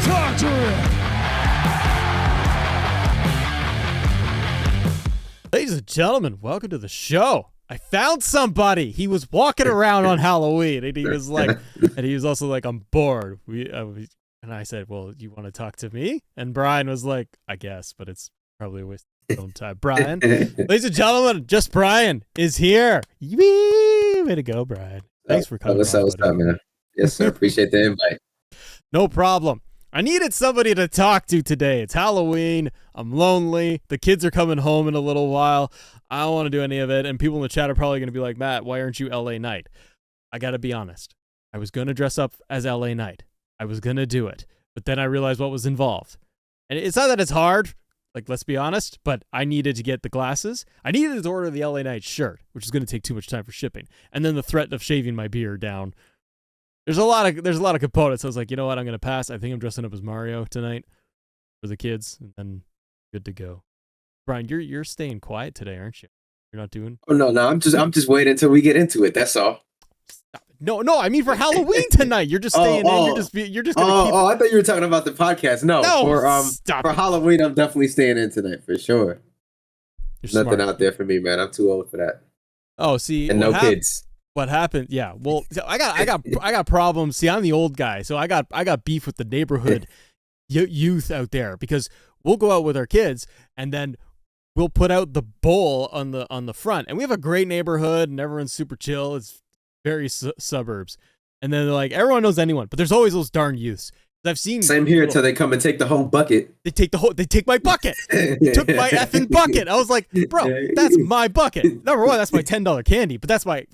Talk to him. Ladies and gentlemen, welcome to the show. I found somebody. He was walking around on Halloween, and he was also like, "I'm bored." And I said, "Well, you want to talk to me?" And Brian was like, "I guess, but it's probably a waste of your own time." Brian, ladies and gentlemen, JustBryan is here. Yee! Way to go, Brian. Thanks for coming. What's up, man? Yes, sir. Appreciate the invite. No problem. I needed somebody to talk to today. It's Halloween. I'm lonely. The kids are coming home in a little while. I don't want to do any of it. And people in the chat are probably going to be like, Matt, why aren't you LA Knight? I got to be honest. I was going to dress up as LA Knight. I was going to do it. But then I realized what was involved. And it's not that it's hard. Like, let's be honest. But I needed to get the glasses. I needed to order the LA Knight shirt, which is going to take too much time for shipping. And then the threat of shaving my beard down. There's a lot of components. I was like, you know what? I'm going to pass. I think I'm dressing up as Mario tonight for the kids, and then good to go. Brian, you're staying quiet today, aren't you? You're not doing. Oh no, I'm just waiting until we get into it. That's all. Stop it. No. I mean for Halloween tonight. You're just staying in. You're just gonna keep. Oh, I thought you were talking about the podcast. No, for Halloween, I'm definitely staying in tonight for sure. There's nothing out there for me, man. I'm too old for that. Oh, see, and no kids. What happened? Yeah, well, I got problems. See, I'm the old guy, so I got beef with the neighborhood youth out there because we'll go out with our kids and then we'll put out the bowl on the front, and we have a great neighborhood and everyone's super chill. It's very suburbs, and then they're like everyone knows anyone, but there's always those darn youths. I've seen same here until they come and take the whole bucket. They take my bucket. They took my effing bucket. I was like, bro, that's my bucket. Number one, that's my $10 candy, but that's my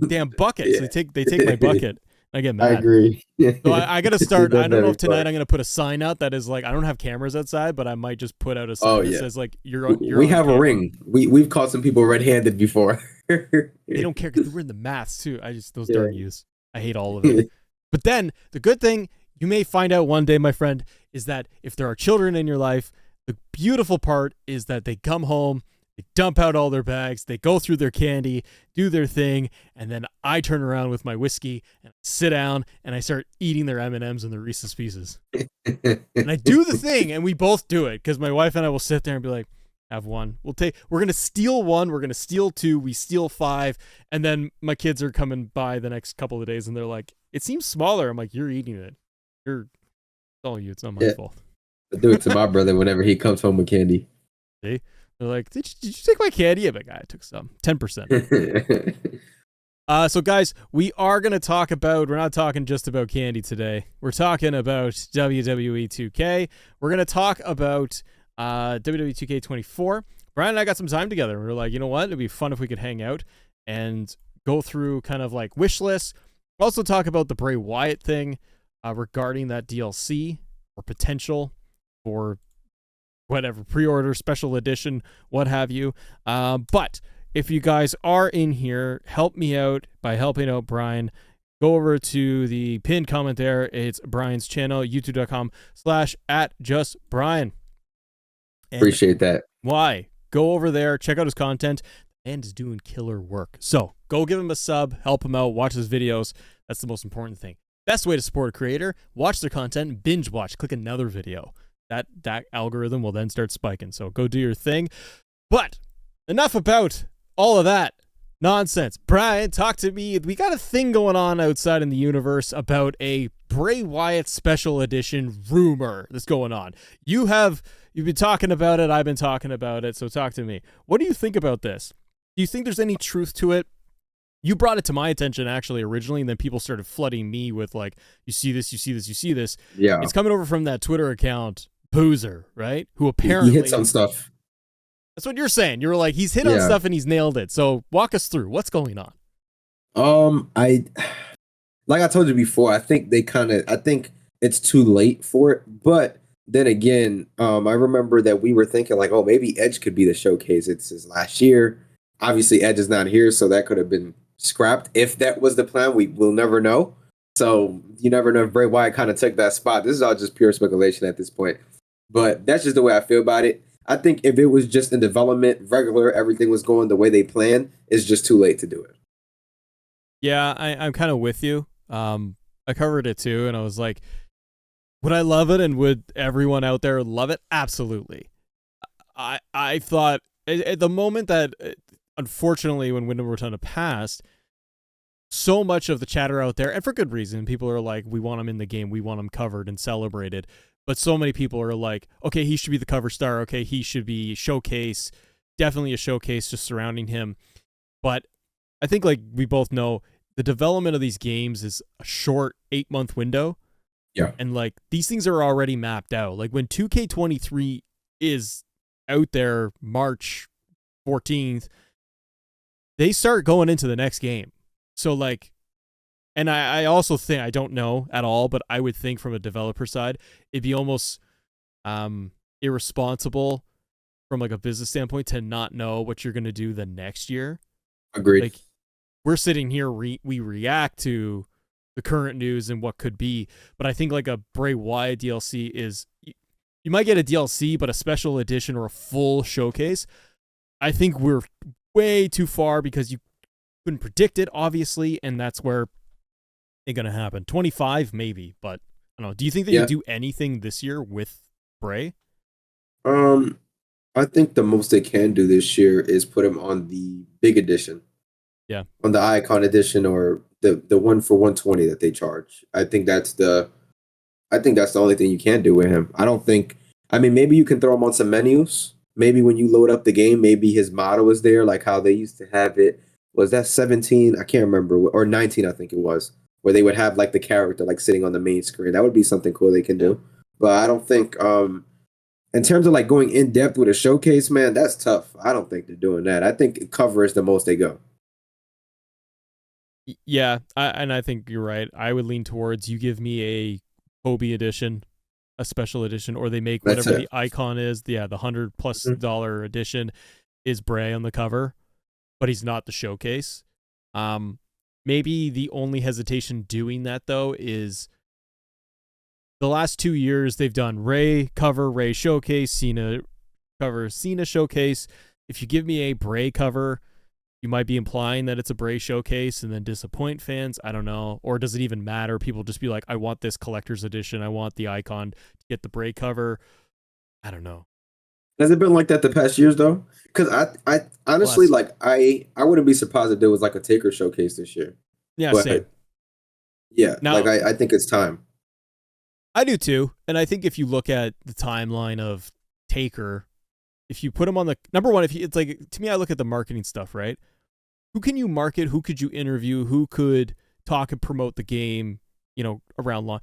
damn bucket. Yeah. So they take my bucket. I get mad. I agree. So I got to start. I don't know if tonight I'm going to put a sign out that is like, I don't have cameras outside, but I might just put out a sign that says like, you're we have a ring. We've caught some people red-handed before. They don't care because we're in the maths too. Those darn youths. I hate all of it. But then the good thing, you may find out one day, my friend, is that if there are children in your life, the beautiful part is that they come home, they dump out all their bags, they go through their candy, do their thing, and then I turn around with my whiskey and sit down and I start eating their M&Ms and their Reese's Pieces. And I do the thing, and we both do it because my wife and I will sit there and be like, have one. We're going to steal one. We're going to steal two. We steal five. And then my kids are coming by the next couple of days and they're like, it seems smaller. I'm like, you're eating it. It's all you. It's not my fault. I do it to my brother whenever he comes home with candy. See? They're like, did you take my candy? I'm like, I took some. 10%. So guys, we are going to talk about, we're not talking just about candy today. We're talking about WWE 2K. We're going to talk about WWE 2K24. Brian and I got some time together. We were like, you know what? It'd be fun if we could hang out and go through kind of like wish lists. We'll also talk about the Bray Wyatt thing regarding that DLC or potential for whatever, pre-order, special edition, what have you. But if you guys are in here, help me out by helping out Brian. Go over to the pinned comment there. It's Brian's channel, youtube.com/@JustBryan. Appreciate that. Why? Go over there, check out his content, and is doing killer work. So go give him a sub, help him out, watch his videos. That's the most important thing. Best way to support a creator, watch their content, binge watch, click another video. That algorithm will then start spiking. So go do your thing. But enough about all of that nonsense. Brian, talk to me. We got a thing going on outside in the universe about a Bray Wyatt special edition rumor that's going on. You've been talking about it. I've been talking about it. So talk to me. What do you think about this? Do you think there's any truth to it? You brought it to my attention actually originally, and then people started flooding me with like, you see this, you see this, you see this. Yeah. It's coming over from that Twitter account, Boozer, right? Who apparently he hits on stuff. That's what you're saying. You were like, he's hit on stuff and he's nailed it. So walk us through what's going on. Like I told you before, I think it's too late for it. But then again, I remember that we were thinking like, oh, maybe Edge could be the showcase. It's his last year. Obviously, Edge is not here, so that could have been scrapped. If that was the plan, we'll never know. So you never know if Bray Wyatt kind of took that spot. This is all just pure speculation at this point. But that's just the way I feel about it. I think if it was just in development, regular, everything was going the way they planned, it's just too late to do it. Yeah, I'm kind of with you. I covered it too, and I was like, Would I love it, and would everyone out there love it? Absolutely. I thought at the moment that, unfortunately, when Wyndham Rotunda passed, so much of the chatter out there, and for good reason, people are like, we want him in the game, we want him covered and celebrated. But so many people are like, okay, he should be the cover star. Okay, he should be showcase, definitely a showcase just surrounding him. But I think, like we both know, the development of these games is a short 8-month window. Yeah. And like these things are already mapped out. Like when 2K23 is out there March 14th, they start going into the next game. So like, and I also think, I don't know at all, but I would think from a developer side, it'd be almost irresponsible from like a business standpoint to not know what you're going to do the next year. Agreed. Like we're sitting here, we react to the current news and what could be, but I think like a Bray Wyatt DLC is, you might get a DLC, but a special edition or a full showcase, I think we're way too far because you couldn't predict it, obviously, and that's where it's going to happen. 25 maybe, but I don't know. Do you think that you do anything this year with Bray? I think the most they can do this year is put him on the big edition. Yeah. On the Icon edition or the one for 120 that they charge. I think that's the only thing you can do with him. Maybe you can throw him on some menus. Maybe when you load up the game, maybe his motto is there, like how they used to have it. Was that 17? I can't remember. Or 19, I think it was. Where they would have like the character like sitting on the main screen. That would be something cool they can do. But I don't think in terms of like going in depth with a showcase, man, that's tough. I don't think they're doing that. I think cover is the most they go. Yeah, I think you're right. I would lean towards you give me a Kobe edition, a special edition, or they make whatever the icon is. The $100+ edition is Bray on the cover, but he's not the showcase. Maybe the only hesitation doing that though is the last 2 years they've done Ray cover, Ray showcase, Cena cover, Cena showcase. If you give me a Bray cover, you might be implying that it's a Bray showcase and then disappoint fans. I don't know. Or does it even matter? People just be like, I want this collector's edition. I want the icon to get the Bray cover. I don't know. Has it been like that the past years though? Because I honestly, I wouldn't be surprised if there was like a Taker showcase this year. Yeah, same. Yeah, now, I think it's time. I do too. And I think if you look at the timeline of Taker, if you put him on the number one, it's like, to me, I look at the marketing stuff, right? Who can you market? Who could you interview? Who could talk and promote the game, around long?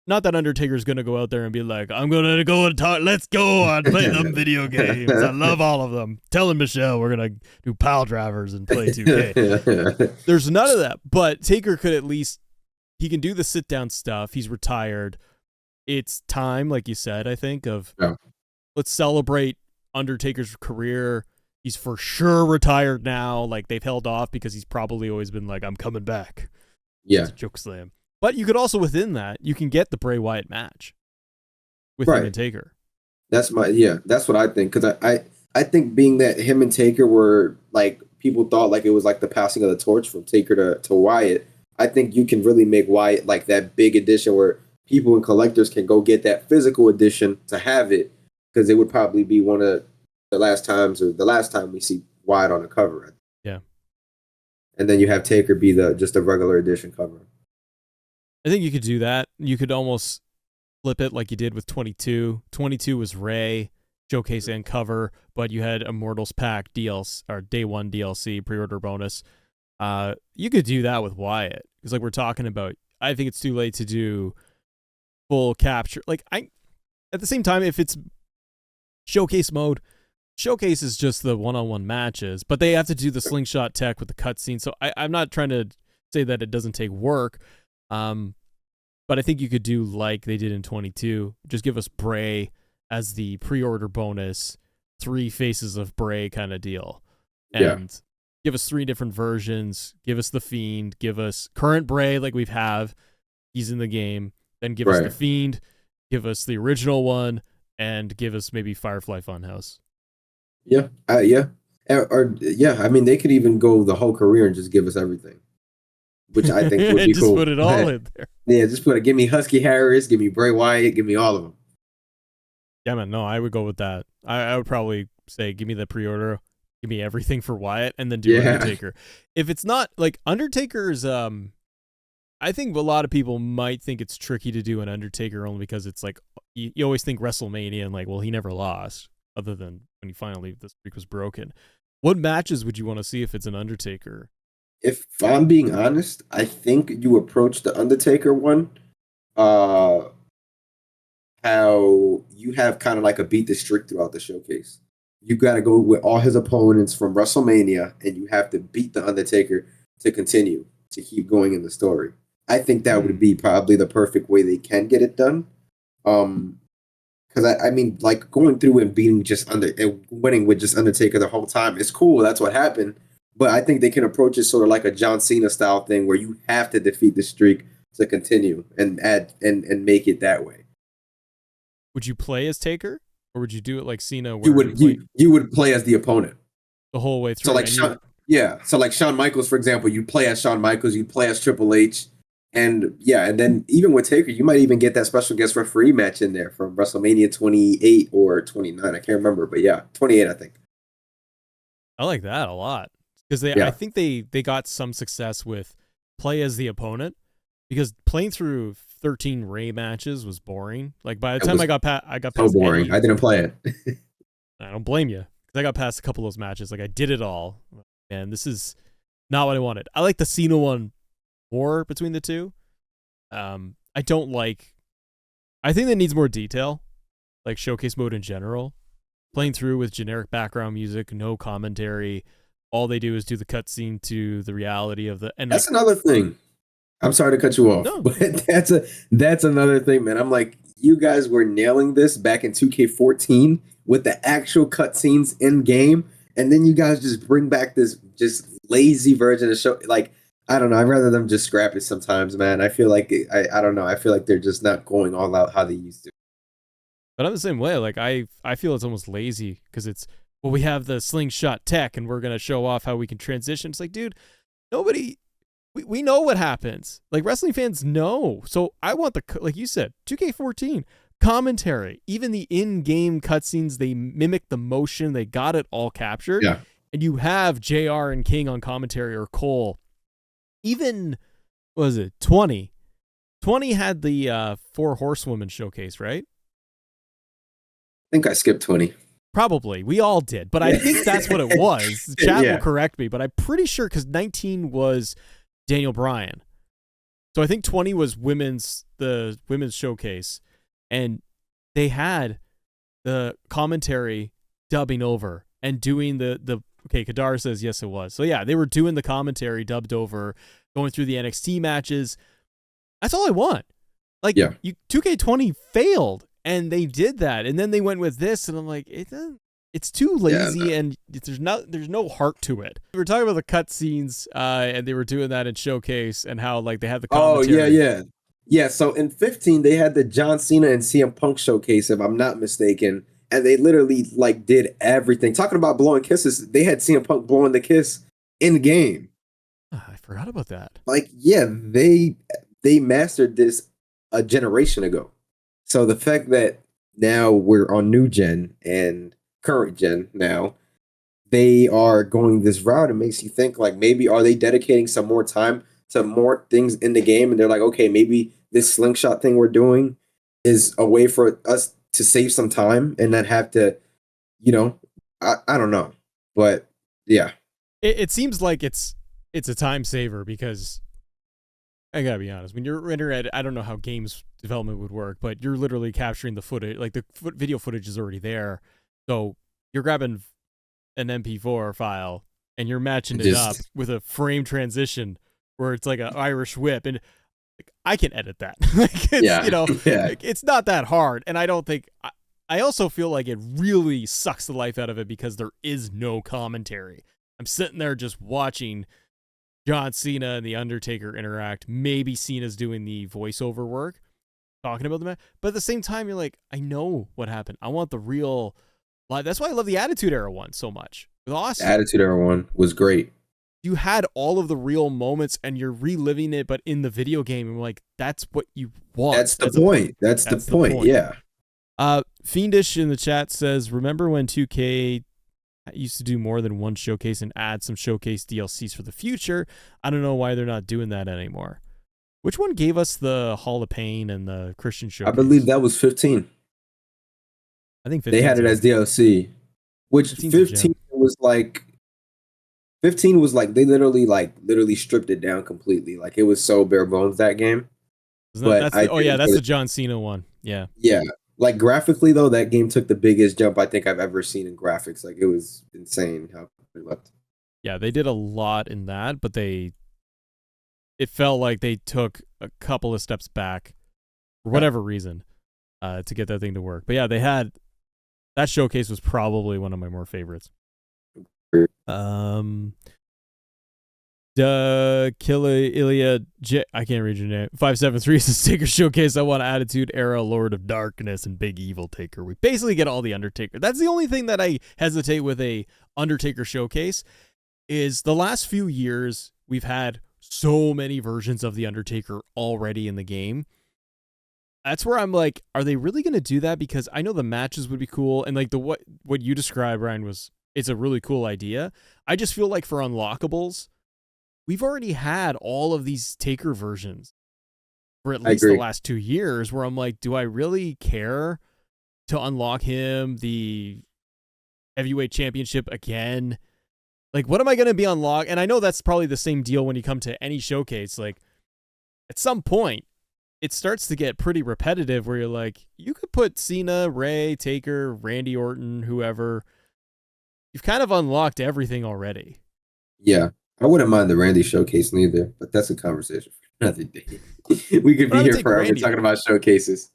Not that Undertaker's going to go out there and be like, I'm going to go and talk. Let's go and play them video games. I love all of them. Telling Michelle we're going to do pile drivers and play 2K. There's none of that. But Taker could at least, he can do the sit down stuff. He's retired. It's time, like you said, I think, let's celebrate Undertaker's career. He's for sure retired now. Like, they've held off because he's probably always been like, I'm coming back. Yeah. It's a joke slam. But you could also, within that, you can get the Bray Wyatt match with him and Taker. That's what I think. Because I think being that him and Taker were like, people thought like it was like the passing of the torch from Taker to Wyatt. I think you can really make Wyatt like that big edition where people and collectors can go get that physical edition to have it. Because it would probably be one of the last time we see Wyatt on the cover. Yeah. And then you have Taker be just a regular edition cover. I think you could do that. You could almost flip it like you did with 22. 22 was Ray, showcase and cover, but you had Immortals Pack DLC or Day 1 DLC pre-order bonus. You could do that with Wyatt. Because like we're talking about, I think it's too late to do full capture. Like at the same time, if it's showcase mode, showcase is just the one-on-one matches, but they have to do the slingshot tech with the cutscene. So I'm not trying to say that it doesn't take work, but I think you could do like they did in 22. Just give us Bray as the pre-order bonus, 3 faces of Bray kind of deal, and give us 3 different versions. Give us the Fiend. Give us current Bray like we've he's in the game. Then give us the Fiend. Give us the original one. And give us maybe Firefly Funhouse. Yeah. I mean, they could even go the whole career and just give us everything, which I think would be just cool. Put it all in there. Yeah, just give me Husky Harris, give me Bray Wyatt, give me all of them. Yeah, man. No, I would go with that. I would probably say, give me the pre-order, give me everything for Wyatt, and then do Yeah. Undertaker. If it's not like Undertaker's, I think a lot of people might think it's tricky to do an Undertaker only because it's like you always think WrestleMania and like, well, he never lost, other than when he finally the streak was broken. What matches would you want to see if it's an Undertaker? If I'm being honest, I think you approach the Undertaker one, uh, how you have kind of like a beat the streak throughout the showcase. You got to go with all his opponents from WrestleMania, and you have to beat the Undertaker to continue to keep going in the story. I think that would be probably the perfect way they can get it done. Because I mean, like going through and beating and winning with just Undertaker the whole time is cool. That's what happened. But I think they can approach it sort of like a John Cena style thing where you have to defeat the streak to continue and add and make it that way. Would you play as Taker, or would you do it like Cena, where You would play as the opponent the whole way through? So like so like Shawn Michaels, for example, you play as Shawn Michaels, you play as Triple H, and then even with Taker, you might even get that special guest referee match in there from WrestleMania 28 or 29. I can't remember, but yeah, 28, I think. I like that a lot because I think they got some success with play as the opponent, because playing through 13 Ray matches was boring. Like by the time I got past so boring. I didn't play it. I don't blame you, because I got past a couple of those matches. Like I did it all, and this is not what I wanted. I like the Cena one more between the two. I don't like. I think that needs more detail, like showcase mode in general. Playing through with generic background music, no commentary. All they do is do the cutscene to the reality of the. And that's another thing. I'm sorry to cut you off, but that's another thing, man. I'm like, you guys were nailing this back in 2K14 with the actual cutscenes in game, and then you guys just bring back this just lazy version of show. Like, I don't know. I'd rather them just scrap it sometimes, man. I feel like I don't know. I feel like they're just not going all out how they used to. But I'm the same way. Like I feel it's almost lazy because it's, well, we have the slingshot tech and we're gonna show off how we can transition. It's like, dude, nobody. We know what happens. Like wrestling fans know. So I want like you said, 2K14 commentary, even the in-game cutscenes, they mimic the motion. They got it all captured. Yeah. And you have JR and King on commentary, or Cole. Even, what was it, 20? 20 had the 4 Horsewomen showcase, right? I think I skipped 20. Probably. We all did. But I think that's what it was. Chat will correct me, but I'm pretty sure, because 19 was Daniel Bryan. So I think 20 was the women's showcase, and they had the commentary dubbing over and doing the okay, Kadar says yes it was. So yeah, they were doing the commentary dubbed over, going through the NXT matches. That's all I want. Like 2K20 failed, and they did that, and then they went with this, and I'm like, it's too lazy, and there's no heart to it. We were talking about the cutscenes, and they were doing that in Showcase, and how like they had the commentary. Oh yeah. So in 15 they had the John Cena and CM Punk showcase, if I'm not mistaken, and they literally like did everything. Talking about blowing kisses, they had CM Punk blowing the kiss in the game. I forgot about that. Like, yeah, they mastered this a generation ago. So the fact that now we're on new gen and current gen now, they are going this route. It makes you think, like, maybe are they dedicating some more time to more things in the game, and they're like, okay, maybe this slingshot thing we're doing is a way for us to save some time and not have to, I don't know, but yeah, it seems like it's a time saver, because I gotta be honest, when you're internet, I don't know how games development would work, but you're literally capturing the footage, like the video footage is already there. So you're grabbing an MP4 file and you're matching it up with a frame transition where it's like an Irish whip, and like, I can edit that. Like it's, like, it's not that hard. And I don't think, I also feel like it really sucks the life out of it because there is no commentary. I'm sitting there just watching John Cena and The Undertaker interact. Maybe Cena's doing the voiceover work, talking about the match. But at the same time, you're like, I know what happened. I want the real live. That's why I love the Attitude Era one so much. It was awesome. The Attitude Era one was great. you had all of the real moments and you're reliving it, but in the video game, and like that's what you want. That's the point. That's the point. Yeah. Fiendish in the chat says, remember when 2K used to do more than one showcase and add some showcase DLCs for the future? I don't know why they're not doing that anymore. Which one gave us the Hall of Pain and the Christian showcase? I believe that was 15. I think 15 they had it as DLC, which 15 was like 15 was like they literally stripped it down completely. Like it was so bare bones that game. That's the John Cena one. Yeah. Yeah. Like graphically though, that game took the biggest jump I think I've ever seen in graphics. Like it was insane how it looked. Yeah, they did a lot in that, but it felt like they took a couple of steps back for whatever reason to get that thing to work. But yeah, they had that showcase was probably one of my more favorites. Killa Ilya I can't read your name. 573 is a Taker showcase. I want Attitude Era, Lord of Darkness, and Big Evil Taker. We basically get all the Undertaker. That's the only thing that I hesitate with a Undertaker showcase is the last few years we've had so many versions of the Undertaker already in the game. That's where I'm like, are they really going to do that? Because I know the matches would be cool, and like what you described, Ryan, it's a really cool idea. I just feel like for unlockables, we've already had all of these Taker versions for at least the last 2 years, where I'm like, do I really care to unlock him the heavyweight championship again? Like, what am I going to be unlocked? And I know that's probably the same deal when you come to any showcase. Like, at some point, it starts to get pretty repetitive where you're like, you could put Cena, Ray, Taker, Randy Orton, whoever. You've kind of unlocked everything already. Yeah. I wouldn't mind the Randy showcase neither, but that's a conversation for another day. We could be here forever talking about showcases.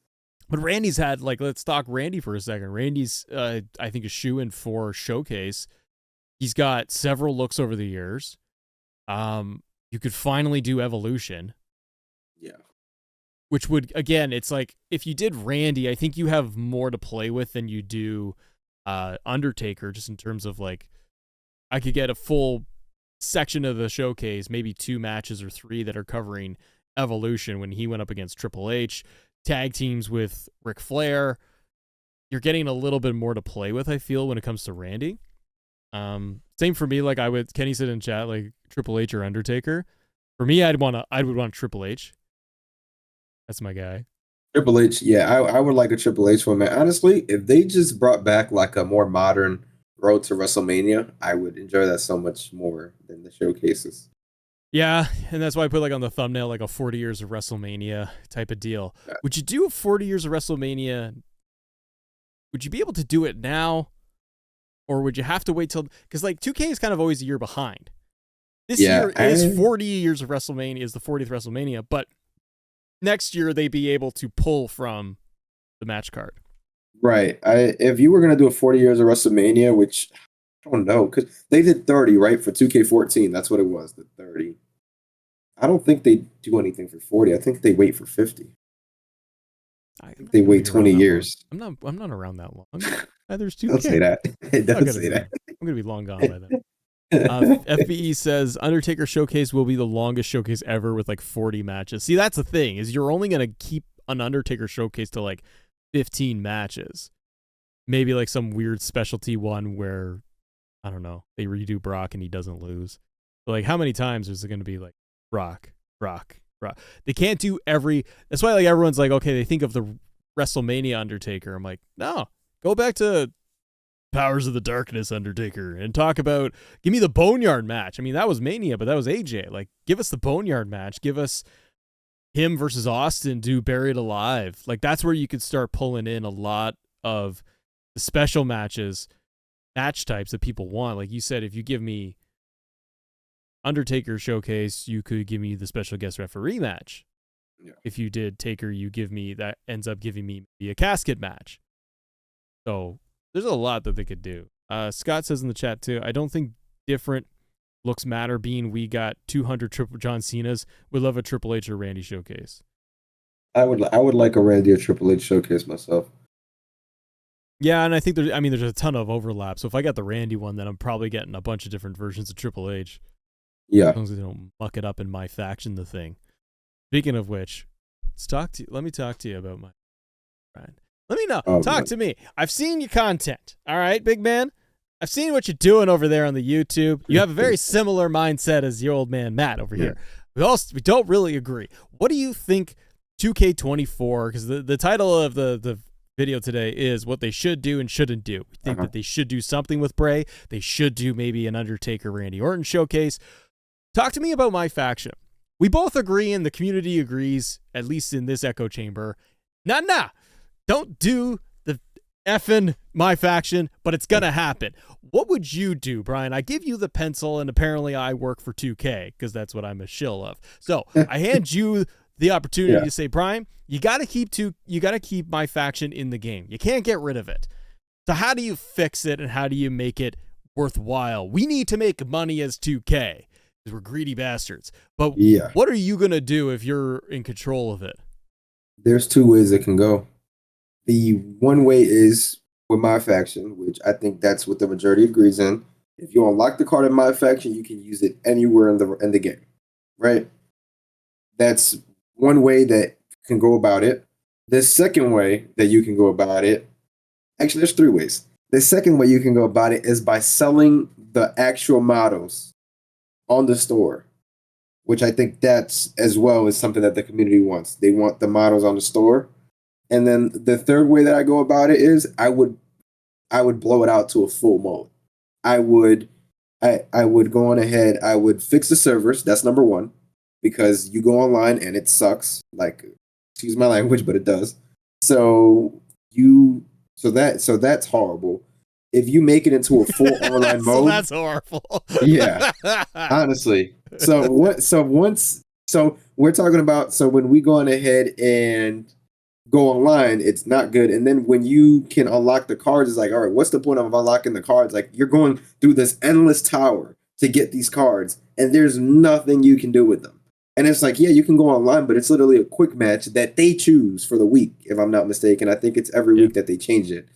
But Randy's had, like, let's talk Randy for a second. Randy's, I think, a shoe-in for showcase. He's got several looks over the years. You could finally do Evolution. Yeah. Which would, again, it's like, if you did Randy, I think you have more to play with than you do Undertaker, just in terms of, like, I could get a full section of the showcase, maybe 2 matches or 3 that are covering Evolution when he went up against Triple H, tag teams with Ric Flair. You're getting a little bit more to play with, I feel, when it comes to Randy. Same for me. Like Kenny said in chat, like Triple H or Undertaker. For me, I would want Triple H. That's my guy. Triple H, yeah, I would like a Triple H one, man. Honestly, if they just brought back like a more modern road to WrestleMania, I would enjoy that so much more than the showcases. Yeah, and that's why I put like on the thumbnail like a 40 years of WrestleMania type of deal. Yeah. Would you do a 40 years of WrestleMania? Would you be able to do it now? Or would you have to wait till... Because like 2K is kind of always a year behind. This year is 40 years of WrestleMania, is the 40th WrestleMania, but next year they'd be able to pull from the match card. Right. If you were going to do a 40 years of WrestleMania, which I don't know, because they did 30, right? For 2K14, that's what it was, the 30. I don't think they do anything for 40. I think they wait for 50. I think they wait 20 years. I'm not around that long. There's 2K. Don't say that. Don't say that. I'm going to be long gone by then. FBE says Undertaker showcase will be the longest showcase ever with like 40 matches. See, that's the thing, is you're only going to keep an Undertaker showcase to like 15 matches. Maybe like some weird specialty one where, I don't know, they redo Brock and he doesn't lose. But like, how many times is it going to be like Brock? They can't do every... That's why like everyone's like, okay, they think of the WrestleMania Undertaker. I'm like, no, go back to Powers of the Darkness Undertaker and talk about... Give me the Boneyard match. I mean, that was Mania, but that was AJ. Like, give us the Boneyard match. Give us him versus Austin, do Buried Alive. Like, that's where you could start pulling in a lot of the special match types that people want. Like you said, if you give me Undertaker showcase, you could give me the special guest referee match. Yeah. If you did Taker, you give me that ends up giving me a casket match. So there's a lot that they could do. Scott says in the chat too, I don't think different looks matter, being we got 200 triple John Cena's. Would love a Triple H or Randy showcase. I would like a Randy or Triple H showcase myself. Yeah, and I think there's a ton of overlap. So if I got the Randy one, then I'm probably getting a bunch of different versions of Triple H. Yeah. As long as they don't muck it up in my faction, the thing. Speaking of which, let me talk to you about my Brian. Let me know. Talk to me. I've seen your content. All right, big man. I've seen what you're doing over there on the YouTube. You have a very similar mindset as your old man Matt over here. We don't really agree. What do you think 2K24, because the title of the video today is what they should do and shouldn't do. We think that they should do something with Bray. They should do maybe an Undertaker Randy Orton showcase. Talk to me about my faction. We both agree, and the community agrees, at least in this echo chamber. Nah. Don't do the effing my faction, but it's gonna happen. What would you do, Brian? I give you the pencil, and apparently I work for 2K because that's what I'm a shill of. So I hand you the opportunity to say, Brian, you gotta keep my faction in the game. You can't get rid of it. So how do you fix it, and how do you make it worthwhile? We need to make money as 2K because we're greedy bastards. But what are you gonna do if you're in control of it? There's two ways it can go. The one way is with my faction, which I think that's what the majority agrees in. If you unlock the card in my faction, you can use it anywhere in the game, right? That's one way that you can go about it. The second way that you can go about it, actually, there's three ways. The second way you can go about it is by selling the actual models on the store, which I think that's as well is something that the community wants. They want the models on the store. And then the third way that I go about it is I would blow it out to a full mode. I would go on ahead. I would fix the servers. That's number one, because you go online and it sucks. Like, excuse my language, but it does. So that's horrible. If you make it into a full online mode, that's horrible. Yeah, honestly. So we're talking about. So when we go on ahead and go online, it's not good. And then when you can unlock the cards, it's like, all right, what's the point of unlocking the cards? Like, you're going through this endless tower to get these cards, and there's nothing you can do with them. And it's like, yeah, you can go online, but it's literally a quick match that they choose for the week, if I'm not mistaken. I think it's every week that they change it.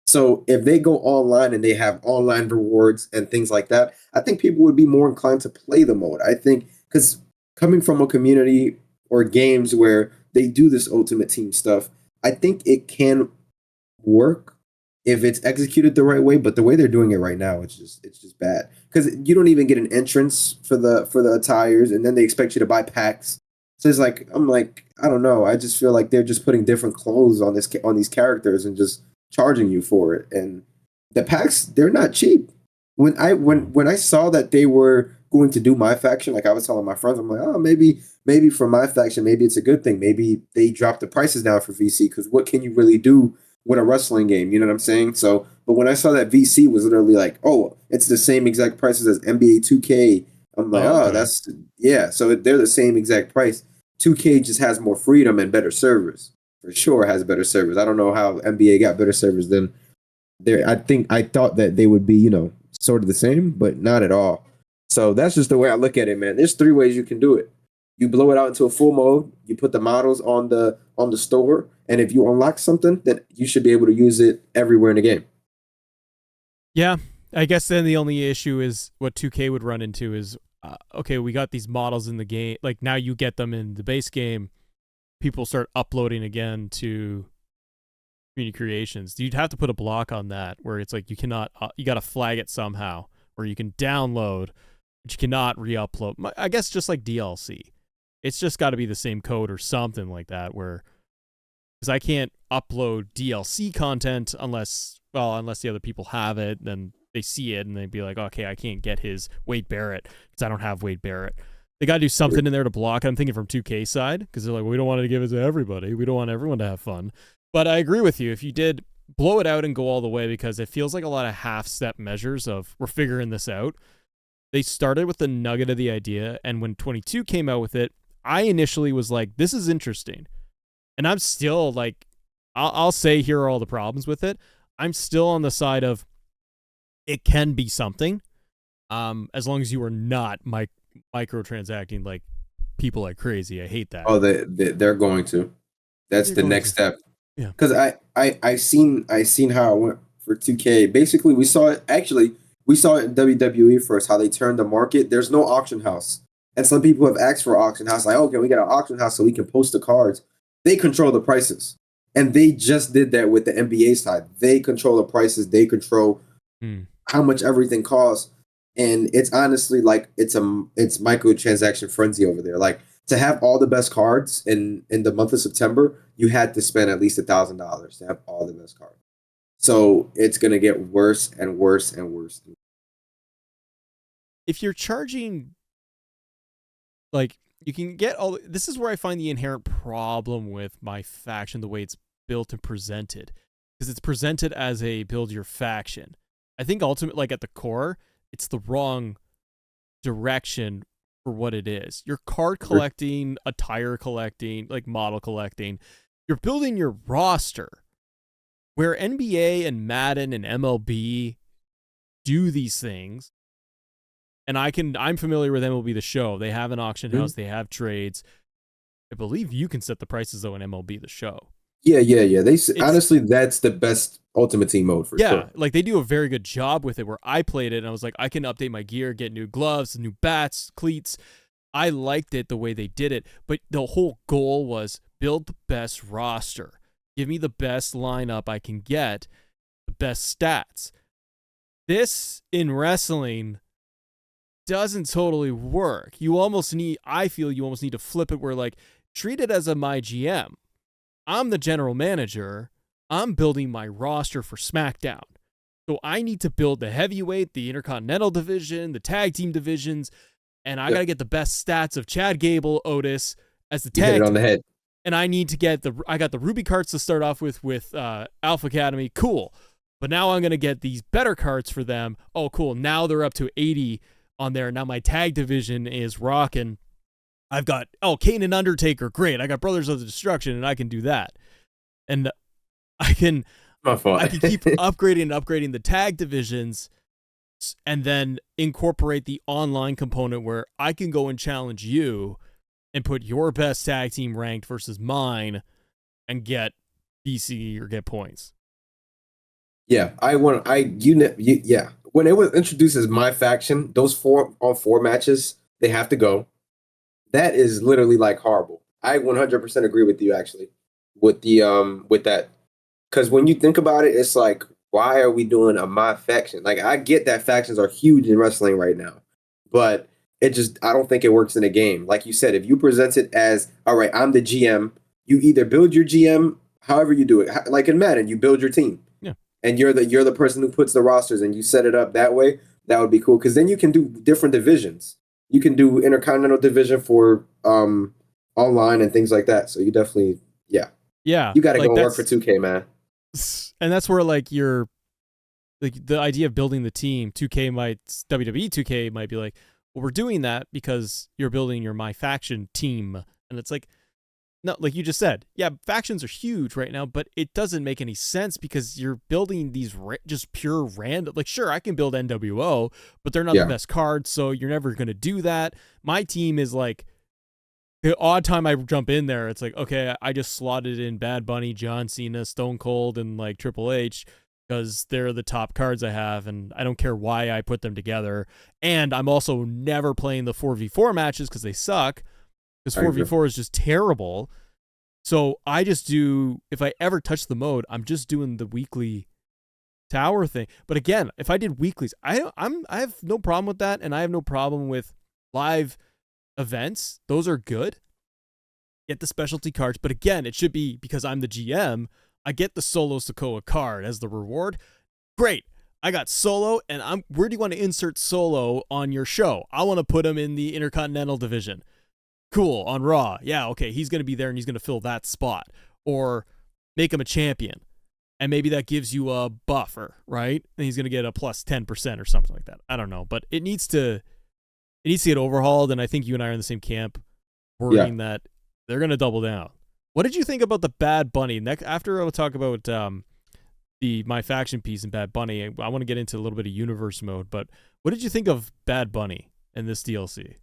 So if they go online and they have online rewards and things like that, I think people would be more inclined to play the mode. I think because coming from a community or games where they do this Ultimate Team stuff, I think it can work if it's executed the right way. But the way they're doing it right now, it's just bad, because you don't even get an entrance for the attires, and then they expect you to buy packs. So it's like, I'm like, I don't know. I just feel like they're just putting different clothes on these characters and just charging you for it. And the packs, they're not cheap. When I saw that they were going to do my faction, like I was telling my friends, I'm like, oh, maybe for my faction, maybe it's a good thing. Maybe they drop the prices down for VC, because what can you really do with a wrestling game? You know what I'm saying? So, but when I saw that VC was literally like, oh, it's the same exact prices as NBA 2K, I'm like, that's, yeah. So they're the same exact price. 2K just has more freedom and better servers. For sure has better servers. I don't know how NBA got better servers than there. I thought that they would be, sort of the same, but not at all. So that's just the way I look at it, man. There's three ways you can do it. You blow it out into a full mode, you put the models on the store, and if you unlock something, then you should be able to use it everywhere in the game. Yeah, I guess then the only issue is what 2K would run into is, okay, we got these models in the game. Like, now you get them in the base game. People start uploading again to community creations. You'd have to put a block on that where it's like you cannot, you got to flag it somehow, or you can download, but you cannot re-upload. I guess just like DLC. It's just got to be the same code or something like that, where, because I can't upload DLC content unless the other people have it, then they see it and they'd be like, okay, I can't get his Wade Barrett because I don't have Wade Barrett. They got to do something in there to block it. I'm thinking from 2K side, because they're like, we don't want to give it to everybody. We don't want everyone to have fun. But I agree with you. If you did blow it out and go all the way, because it feels like a lot of half-step measures of we're figuring this out. They started with the nugget of the idea, and when 22 came out with it, I initially was like, this is interesting. And I'm still like, I'll say here are all the problems with it. I'm still on the side of it can be something, as long as you are not microtransacting like people like crazy. I hate that. Oh, they're going to. That's the next step. Yeah. Because I seen how it went for 2K. Basically, we saw it. Actually, We saw it in WWE first, how they turned the market. There's no auction house. And some people have asked for auction house, like, okay, we got an auction house so we can post the cards. They control the prices. And they just did that with the NBA side. They control the prices. They control how much everything costs. And it's honestly like it's microtransaction frenzy over there. Like to have all the best cards in the month of September, you had to spend at least $1,000 to have all the best cards. So it's gonna get worse and worse and worse. If you're charging, like, you can get all. This is where I find the inherent problem with my faction, the way it's built and presented, because it's presented as a build your faction. I think ultimately, like at the core, it's the wrong direction for what it is. You're card collecting, attire collecting, like model collecting. You're building your roster. Where NBA and Madden and MLB do these things, and I'm familiar with MLB The Show. They have an auction house. They have trades. I believe you can set the prices though in MLB The Show. Yeah. Honestly, that's the best Ultimate Team mode for sure. Yeah, like they do a very good job with it. Where I played it, and I was like, I can update my gear, get new gloves, new bats, cleats. I liked it the way they did it, but the whole goal was build the best roster. Give me the best lineup I can get, the best stats. This in wrestling doesn't totally work. I feel you almost need to flip it where, like, treat it as my GM. I'm the general manager. I'm building my roster for SmackDown. So I need to build the heavyweight, the Intercontinental division, the tag team divisions, and I got to get the best stats of Chad Gable, Otis as the tag team. Hit it on the head. And I need to get I got the Ruby cards to start off with Alpha Academy. Cool. But now I'm going to get these better cards for them. Oh, cool. Now they're up to 80 on there. Now my tag division is rocking. I've got, Kane and Undertaker. Great. I got Brothers of the Destruction, and I can do that. And I can keep upgrading the tag divisions and then incorporate the online component where I can go and challenge you and put your best tag team ranked versus mine and get BC or get points. Yeah, when it was introduced as my faction, those 4-on-4 matches, they have to go. That is literally like horrible. I 100% agree with you actually with that. Because when you think about it, it's like, why are we doing a my faction? Like, I get that factions are huge in wrestling right now, but I don't think it works in a game. Like you said, if you present it as, all right, I'm the GM, you either build your GM, however you do it. Like in Madden, you build your team. Yeah. And you're the person who puts the rosters and you set it up that way. That would be cool. Because then you can do different divisions. You can do Intercontinental division for online and things like that. So you definitely, yeah. You got to go and work for 2K, man. And that's where, like, the idea of building the team, WWE 2K might be like, well, we're doing that because you're building your My Faction team. And it's like, no, like you just said, yeah, factions are huge right now, but it doesn't make any sense because you're building these just pure random. Like, sure, I can build NWO, but they're not the best cards, so you're never going to do that. My team is like, the odd time I jump in there, it's like, okay, I just slotted in Bad Bunny, John Cena, Stone Cold, and like Triple H because they're the top cards I have, and I don't care why I put them together. And I'm also never playing the 4v4 matches because they suck. Because 4v4 is just terrible. So I just do, if I ever touch the mode, I'm just doing the weekly tower thing. But again, if I did weeklies, I have no problem with that, and I have no problem with live events. Those are good. Get the specialty cards. But again, it should be because I'm the GM, I get the Solo Sikoa card as the reward. Great. I got Solo, and where do you want to insert Solo on your show? I want to put him in the Intercontinental division. Cool, on Raw. Yeah, okay, he's going to be there and he's going to fill that spot. Or make him a champion. And maybe that gives you a buffer, right? And he's going to get a plus 10% or something like that. I don't know, but it needs to get overhauled, and I think you and I are in the same camp worrying that they're going to double down. What did you think about the Bad Bunny? After I'll talk about the My Faction piece and Bad Bunny, I want to get into a little bit of universe mode, but what did you think of Bad Bunny in this DLC?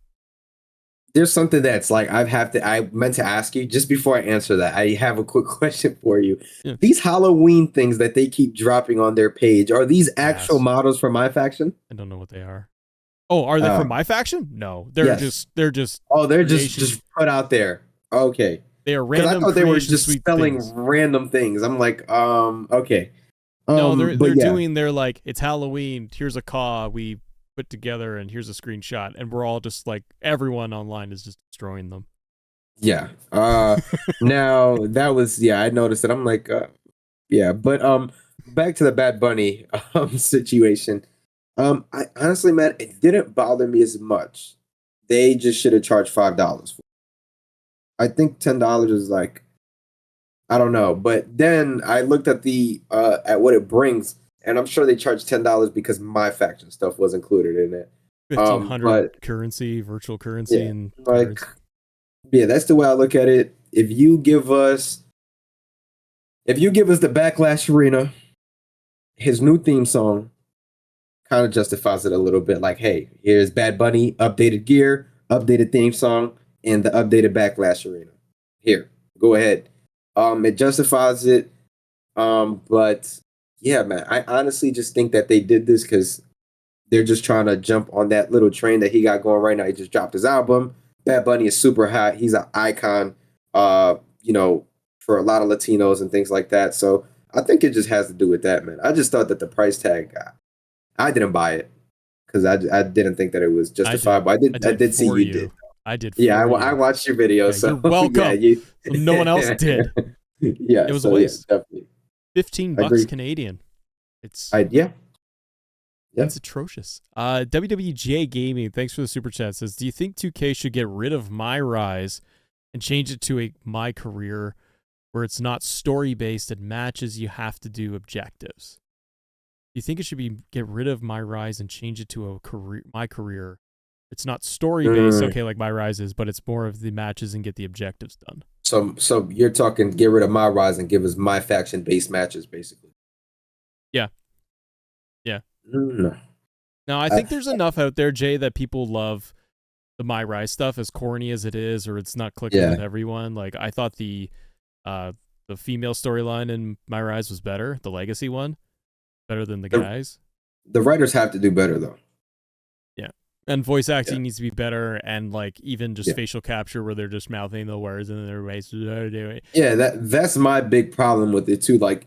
there's something that's like I meant to ask you just before I answer that. I have a quick question for you. Yeah. These Halloween things that they keep dropping on their page, are these actual Yes. models for my faction? I don't know what they are. Oh, are they from my faction? No, Yes. they're just Oh, they're creation. just put out there. Okay. They are Because I random thought they were creation just sweet selling things. random things. I'm like, okay. No, But they're yeah. doing their like it's Halloween. Here's a caw we put together, and here's a screenshot, and we're all just like everyone online is just destroying them. Yeah. Now that was, yeah, I noticed it. I'm like, yeah, but back to the Bad Bunny situation. I honestly, man, it didn't bother me as much. They just should have charged $5 for it. I think $10 is like, I don't know. But then I looked at the at what it brings, and I'm sure they charged $10 because my faction stuff was included in it. 1,500 But currency, virtual currency, yeah, and like, cards. yeah, that's the way I look at it. If you give us the Backlash Arena, his new theme song kind of justifies it a little bit. Like, hey, here's Bad Bunny, updated gear, updated theme song, and the updated Backlash Arena. Here, go ahead. It justifies it. But yeah, man, I honestly just think that they did this because they're just trying to jump on that little train that he got going right now. He just dropped his album. Bad Bunny is super hot. He's an icon, you know, for a lot of Latinos and things like that. So I think it just has to do with that, man. I just thought that the price tag, I didn't buy it because I didn't think that it was justified. But I I did did see for you you. did. I did Yeah, for I you. watched your video, Yeah, so you're yeah, welcome. you. No one else did. Yeah, It was a so yeah, waste. definitely. I $15 agree. Canadian. It's Yeah, yeah. It's atrocious. WWGA Gaming, thanks for the super chat. Says, do you think 2K should get rid of My Rise and change it to a My Career where it's not story based and matches you have to do objectives? Do you think it should be get rid of My Rise and change it to a career My Career? It's not story based, Mm. okay, like My Rise is, but it's more of the matches and get the objectives done. So you're talking get rid of my rise and give us my faction based matches, basically. Yeah. Yeah. Mm. Now, I I, think there's enough out there, Jay, that people love the My Rise stuff, as corny as it is, or it's not clicking yeah, with everyone. Like, I thought the female storyline in My Rise was better, the legacy one, better than the the, guys. the writers have to do better though. Yeah. And voice Yeah, acting needs to be better, and like even just yeah, facial capture where they're just mouthing the words and then everybody's yeah. That's my big problem with it too. Like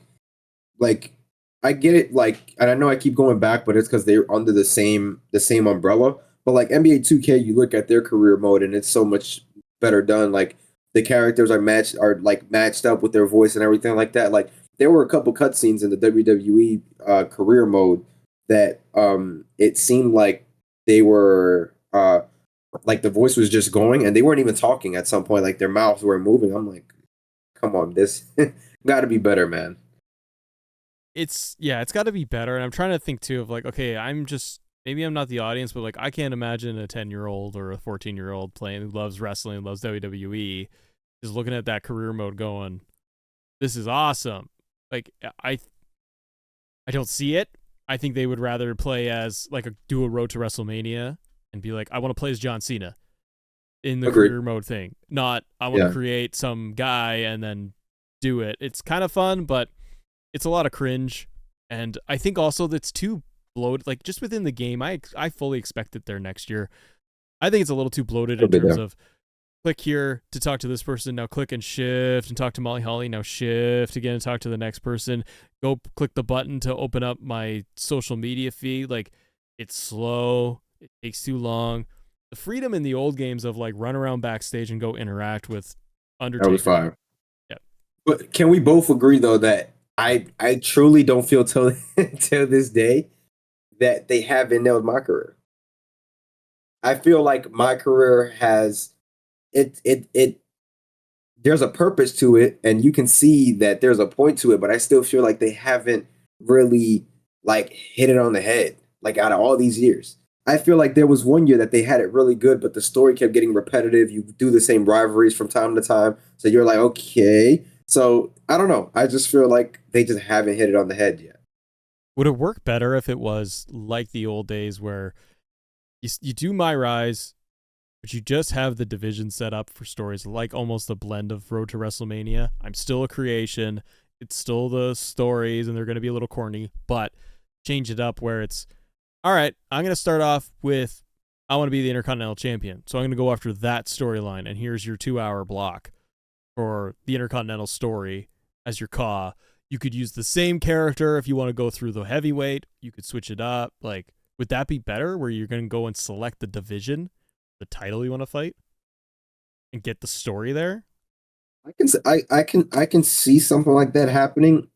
I get it. Like, and I know I keep going back, but it's because they're under the same umbrella. But like NBA 2K, you look at their career mode, and it's so much better done. Like the characters are matched up with their voice and everything like that. Like there were a couple cutscenes in the WWE career mode that it seemed like they were like the voice was just going and they weren't even talking at some point. Like their mouths were moving. I'm like, come on, this got to be better, man. it's got to be better. And I'm trying to think too of like, okay, maybe I'm not the audience, but like I can't imagine a 10-year-old or a 14-year-old playing who loves wrestling, loves WWE, is looking at that career mode going, this is awesome. Like I don't see it. I think they would rather play as like do a road to WrestleMania and be like, I want to play as John Cena in the Agreed. career mode thing. Not I want to Yeah. create some guy and then do it. It's kind of fun, but it's a lot of cringe. And I think also that's too bloated. Like just within the game, I fully expect it there next year. I think it's a little too bloated It'll in be terms there. of click here to talk to this person. Now click and shift and talk to Molly Holly. Now shift again and talk to the next person. Go click the button to open up my social media feed. Like it's slow. It takes too long. The freedom in the old games of like run around backstage and go interact with That was Undertaker. fire. Yeah. But can we both agree though that I truly don't feel till till this day that they haven't nailed my career. I feel like my career has it there's a purpose to it and you can see that there's a point to it, but I still feel like they haven't really like hit it on the head like out of all these years. I feel like there was one year that they had it really good, but the story kept getting repetitive. You do the same rivalries from time to time. So you're like, okay. So I don't know. I just feel like they just haven't hit it on the head yet. Would it work better if it was like the old days where you do My Rise, but you just have the division set up for stories like almost a blend of Road to WrestleMania. I'm still a creation. It's still the stories, and they're going to be a little corny, but change it up where it's, all right, I'm going to start off with, I want to be the Intercontinental Champion. So I'm going to go after that storyline, and here's your 2-hour block for the Intercontinental story as your CAW. You could use the same character if you want to go through the heavyweight. You could switch it up. Like, would that be better where you're going to go and select the division, the title you want to fight, and get the story there? I can see something like that happening.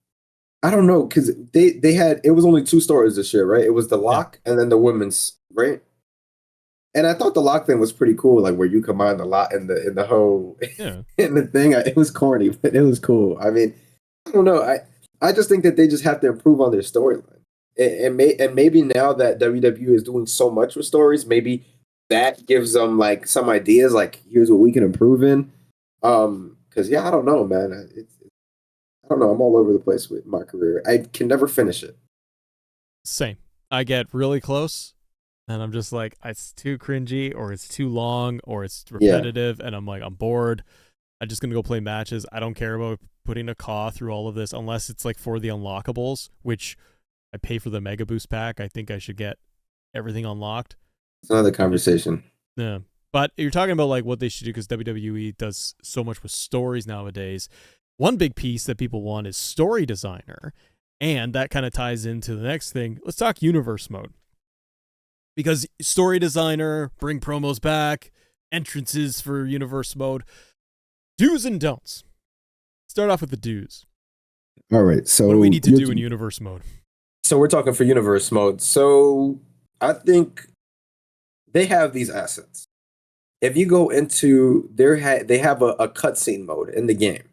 I don't know, because they had, it was only 2 stories this year, right? It was the lock and then the women's, right? And I thought the lock thing was pretty cool, like where you combine the lock and the whole in the thing. It was corny, but it was cool. I mean, I don't know. I just think that they just have to improve on their storyline. And maybe now that WWE is doing so much with stories, maybe that gives them like some ideas, like here's what we can improve in. Because I don't know, man. I don't know. I'm all over the place with my career. I can never finish it. Same. I get really close, and I'm just like, it's too cringy, or it's too long, or it's repetitive, and I'm like, I'm bored. I'm just gonna go play matches. I don't care about putting a CAW through all of this unless it's like for the unlockables, which I pay for the Mega Boost pack. I think I should get everything unlocked. It's another conversation. Yeah. But you're talking about like what they should do, because WWE does so much with stories nowadays. One big piece that people want is story designer. And that kind of ties into the next thing. Let's talk universe mode. Because story designer, bring promos back, entrances for universe mode. Do's and don'ts. Start off with the do's. All right. So what do we need to do in universe mode? So we're talking for universe mode. So I think they have these assets. If you go into they have a cutscene mode in the game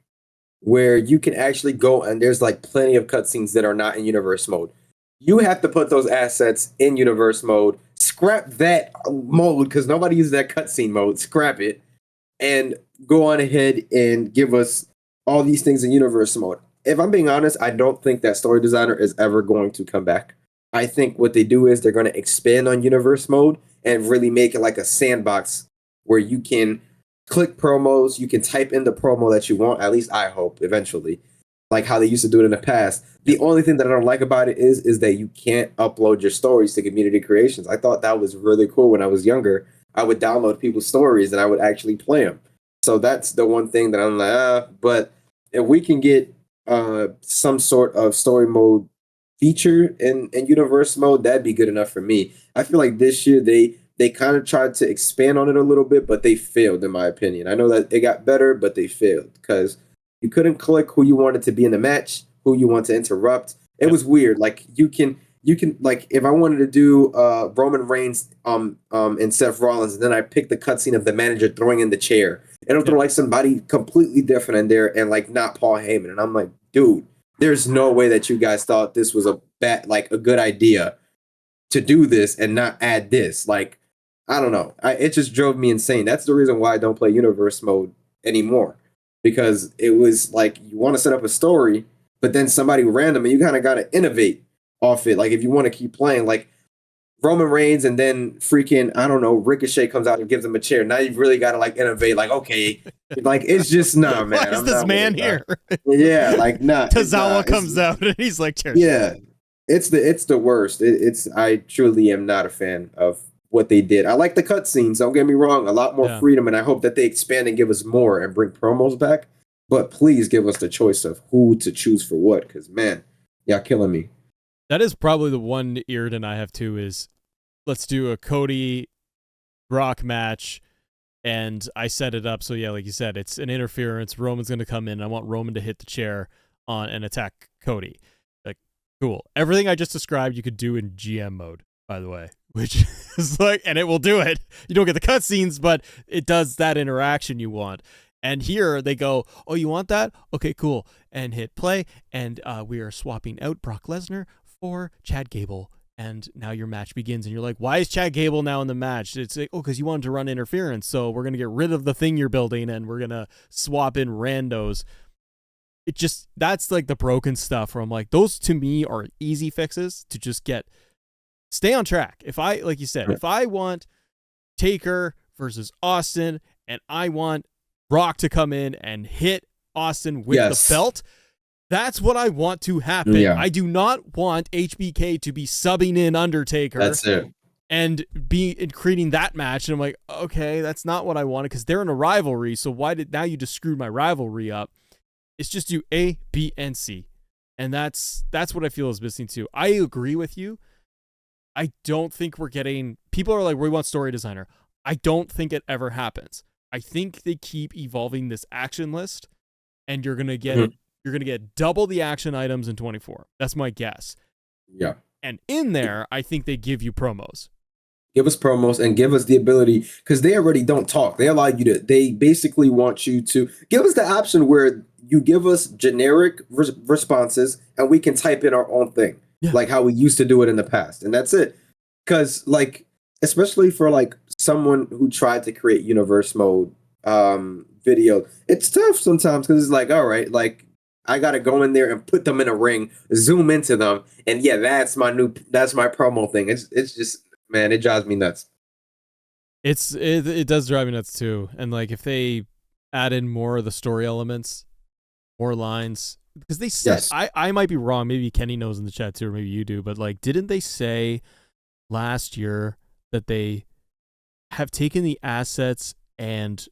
where you can actually go, and there's like plenty of cutscenes that are not in universe mode. You have to put those assets in universe mode. Scrap that mode because nobody uses that cutscene mode. Scrap it and go on ahead and give us all these things in universe mode. If I'm being honest, I don't think that story designer is ever going to come back. I think what they do is they're going to expand on universe mode and really make it like a sandbox where you can click promos, you can type in the promo that you want, at least I hope, eventually, like how they used to do it in the past. The only thing that I don't like about it is that you can't upload your stories to community creations. I thought that was really cool when I was younger. I would download people's stories and I would actually play them. So that's the one thing that I'm like, but if we can get some sort of story mode feature in universe mode, that'd be good enough for me. I feel like this year they kind of tried to expand on it a little bit, but they failed, in my opinion. I know that it got better, but they failed because you couldn't click who you wanted to be in the match, who you want to interrupt. It was weird. Like you can like if I wanted to do Roman Reigns and Seth Rollins, and then I pick the cutscene of the manager throwing in the chair. It'll throw like somebody completely different in there and like not Paul Heyman. And I'm like, dude, there's no way that you guys thought this was a good idea to do this and not add this. Like, I don't know. It just drove me insane. That's the reason why I don't play universe mode anymore. Because it was like you want to set up a story, but then somebody random, and you kind of got to innovate off it. Like if you want to keep playing, like Roman Reigns and then freaking, I don't know, Ricochet comes out and gives him a chair. Now you've really got to like innovate. Like, okay, like it's just nah, man. Why is this man here? Yeah, like nah. Tozawa comes out and he's like, chair. Yeah, it's the worst. I truly am not a fan of what they did. I like the cutscenes. Don't get me wrong. A lot more freedom, and I hope that they expand and give us more and bring promos back. But please give us the choice of who to choose for what, because man, y'all killing me. That is probably the one irritant I have too. Is let's do a Cody Brock match, and I set it up so like you said, it's an interference. Roman's going to come in. And I want Roman to hit the chair on and attack Cody. Like, cool. Everything I just described, you could do in GM mode, by the way. Which is like, and it will do it. You don't get the cutscenes, but it does that interaction you want. And here they go, oh, you want that? Okay, cool. And hit play. And we are swapping out Brock Lesnar for Chad Gable. And now your match begins. And you're like, why is Chad Gable now in the match? It's like, oh, because you wanted to run interference. So we're going to get rid of the thing you're building and we're going to swap in randos. It just, that's like the broken stuff where I'm like, those to me are easy fixes to just stay on track. If I, like you said, if I want Taker versus Austin, and I want Rock to come in and hit Austin with the belt. That's what I want to happen. Yeah. I do not want HBK to be subbing in Undertaker. That's it. And creating that match. And I'm like, okay, that's not what I wanted, because they're in a rivalry. So now you just screwed my rivalry up. It's just do A, B, and C. And that's what I feel is missing too. I agree with you. I don't think we're getting, people are like, we want story designer. I don't think it ever happens. I think they keep evolving this action list, and you're gonna get double the action items in 24. That's my guess. Yeah. And in there, I think they give you promos. Give us promos and give us the ability, because they already don't talk. They allow you to, they basically want you to give us the option where you give us generic responses and we can type in our own thing, like how we used to do it in the past. And that's it. Because like, especially for like someone who tried to create universe mode video, it's tough sometimes, because it's like, all right, like I got to go in there and put them in a ring, zoom into them. And yeah, that's my promo thing. It's just, man, it drives me nuts. It does drive me nuts too. And like, if they add in more of the story elements, more lines, because they said, I might be wrong. Maybe Kenny knows in the chat too, or maybe you do. But like, didn't they say last year that they have taken the assets and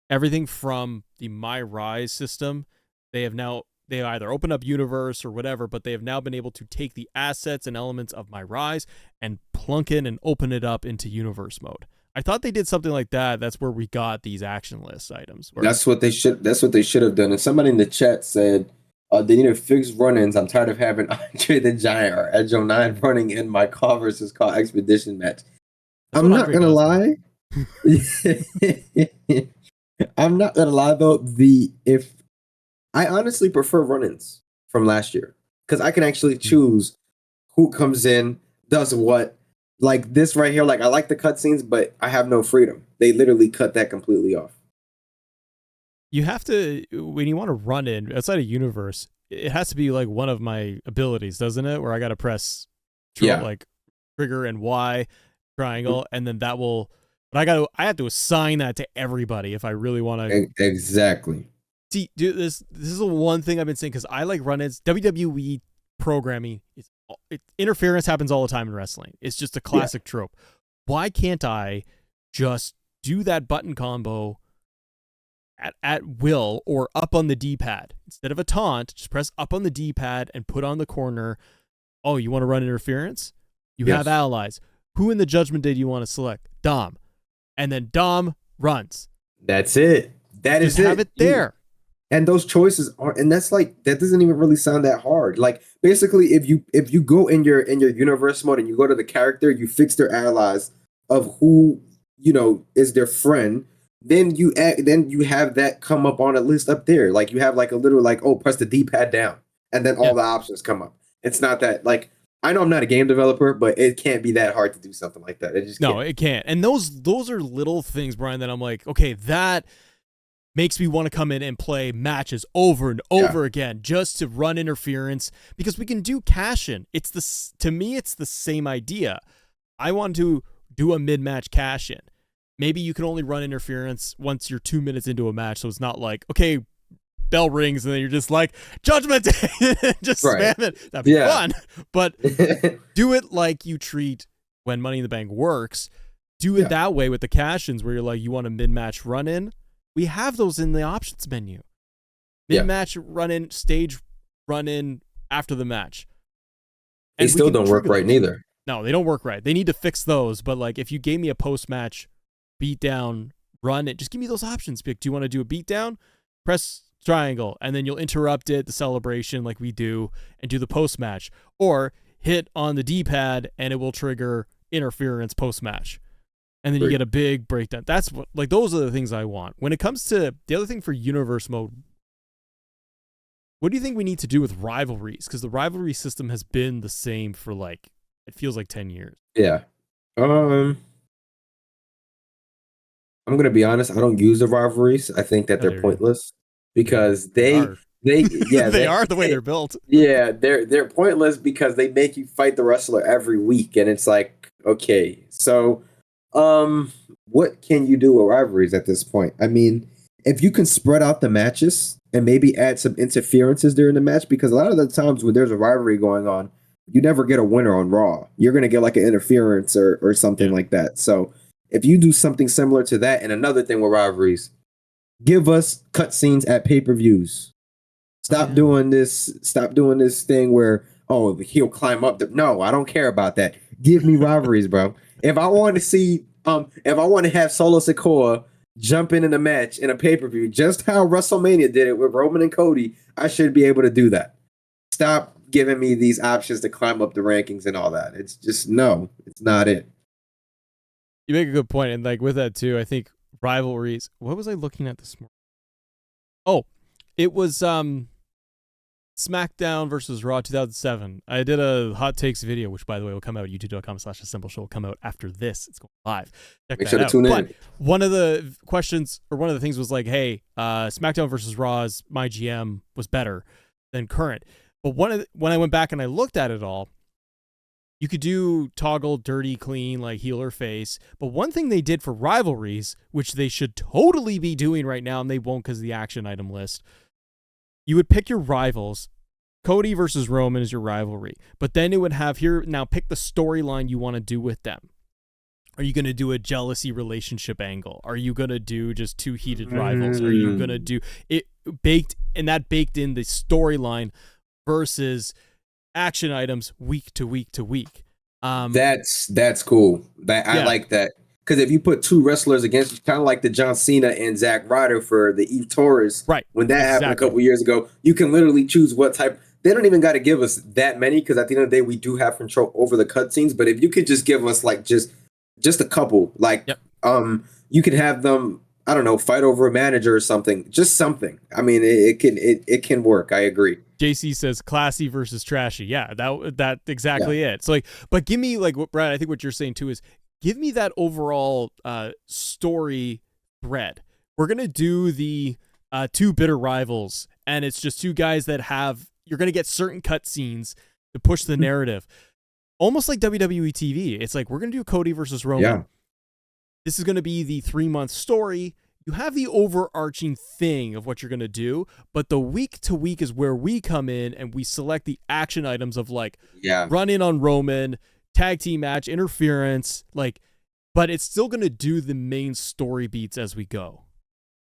everything from the My Rise system? They either opened up universe or whatever, but they have now been able to take the assets and elements of My Rise and plunk in and open it up into universe mode. I thought they did something like that. That's where we got these action list items. That's what they should have done. And somebody in the chat said they need to fix run-ins. I'm tired of having Andre the Giant or Edge 09 running in my Call versus Call Expedition match. I'm not gonna lie. I'm not gonna lie though. I honestly prefer run-ins from last year, because I can actually choose who comes in, does what. Like this right here, like I like the cutscenes, but I have no freedom. They literally cut that completely off. You have to, when you want to run in outside of universe, it has to be like one of my abilities, doesn't it? Where I got to press like trigger and Y triangle, and then that will. But I have to assign that to everybody if I really want to. Exactly. See, dude, this is the one thing I've been saying, because I like run-ins. WWE programming interference happens all the time in wrestling. It's just a classic trope. Why can't I just do that button combo at will or up on the D-pad? Instead of a taunt, just press up on the D-pad and put on the corner. Oh, you want to run interference? You have allies. Who in the Judgment Day do you want to select? Dom. And then Dom runs. That's it. That is it. Have it there. And those choices are, and that's like, that doesn't even really sound that hard. Like basically, if you go in your universe mode and you go to the character, you fix their allies of who is their friend. Then you have that come up on a list up there. Like you have like a little like, oh, press the D-pad down, and then all the options come up. It's not that, like, I know I'm not a game developer, but it can't be that hard to do something like that. It just can't. No, it can't. And those are little things, Brian, that I'm like, okay, that makes me want to come in and play matches over and over again just to run interference, because we can do cash-in. To me, it's the same idea. I want to do a mid-match cash-in. Maybe you can only run interference once you're 2 minutes into a match, so it's not like, okay, bell rings and then you're just like, Judgment Day, just spam it. That'd be fun. But do it like you treat when Money in the Bank works. Do it that way with the cash-ins, where you're like, you want a mid-match run-in. We have those in the options menu. Mid-match run-in, stage run-in after the match. And they still don't work right neither. No, they don't work right. They need to fix those. But like, if you gave me a post-match beatdown run-in, just give me those options. Do you want to do a beatdown? Press triangle, and then you'll interrupt it, the celebration like we do, and do the post-match. Or hit on the D-pad, and it will trigger interference post-match. And then you get a big breakdown. That's what, like, those are the things I want. When it comes to the other thing for universe mode, what do you think we need to do with rivalries? Because the rivalry system has been the same for like, it feels like 10 years. Yeah. I'm going to be honest. I don't use the rivalries. I think that they're pointless, because they are the way they're built. Yeah, they're pointless because they make you fight the wrestler every week. And it's like, okay, so What can you do with rivalries at this point? I mean, if you can spread out the matches and maybe add some interferences during the match, because a lot of the times when there's a rivalry going on, you never get a winner on Raw. You're gonna get like an interference or something Yeah. like that. So if you do something similar to that, and another thing with rivalries, give us cutscenes at pay-per-views. Stop doing this. Stop doing this thing where he'll climb up. No, I don't care about that. Give me rivalries, bro. If I want to see if I want to have Solo Sikoa jump in a match in a pay per view, just how WrestleMania did it with Roman and Cody, I should be able to do that. Stop giving me these options to climb up the rankings and all that. It's just no, it's not it. You make a good point, and like with that too, I think rivalries. What was I looking at this morning? Oh, it was SmackDown versus Raw 2007. I did a hot takes video, which by the way will come out youtube.com/assemble show will come out after this. It's going live. Check Make that sure to out. tune in. But one of the questions or one of the things was like, hey, SmackDown versus Raw's my GM was better than current. But when I went back and I looked at it all, you could do toggle dirty, clean, like heel or face. But one thing they did for rivalries, which they should totally be doing right now, and they won't because of the action item list, you would pick your rivals. Cody versus Roman is your rivalry. But then it would have here, now pick the storyline you want to do with them. Are you going to do a jealousy relationship angle? Are you going to do just two heated rivals? Are you going to do it baked in the storyline versus action items week to week to week? That's cool. I like that. Because if you put two wrestlers against, kind of like the John Cena and Zack Ryder for the Eve Torres, right? When that happened a couple years ago, you can literally choose what type. They don't even got to give us that many because at the end of the day, we do have control over the cutscenes. But if you could just give us like just a couple, like you could have them, I don't know, fight over a manager or something, just something. I mean, it can work. I agree. JC says classy versus trashy. Yeah, that exactly it. So like, but give me like what Brad, I think what you're saying too is give me that overall story thread. We're gonna do the two bitter rivals, and it's just two guys that you're gonna get certain cutscenes to push the narrative. Almost like WWE TV. It's like we're gonna do Cody versus Roman. Yeah. This is gonna be the 3-month story. You have the overarching thing of what you're going to do, but the week to week is where we come in and we select the action items of like run in on Roman, tag team match, interference, like, but it's still going to do the main story beats as we go.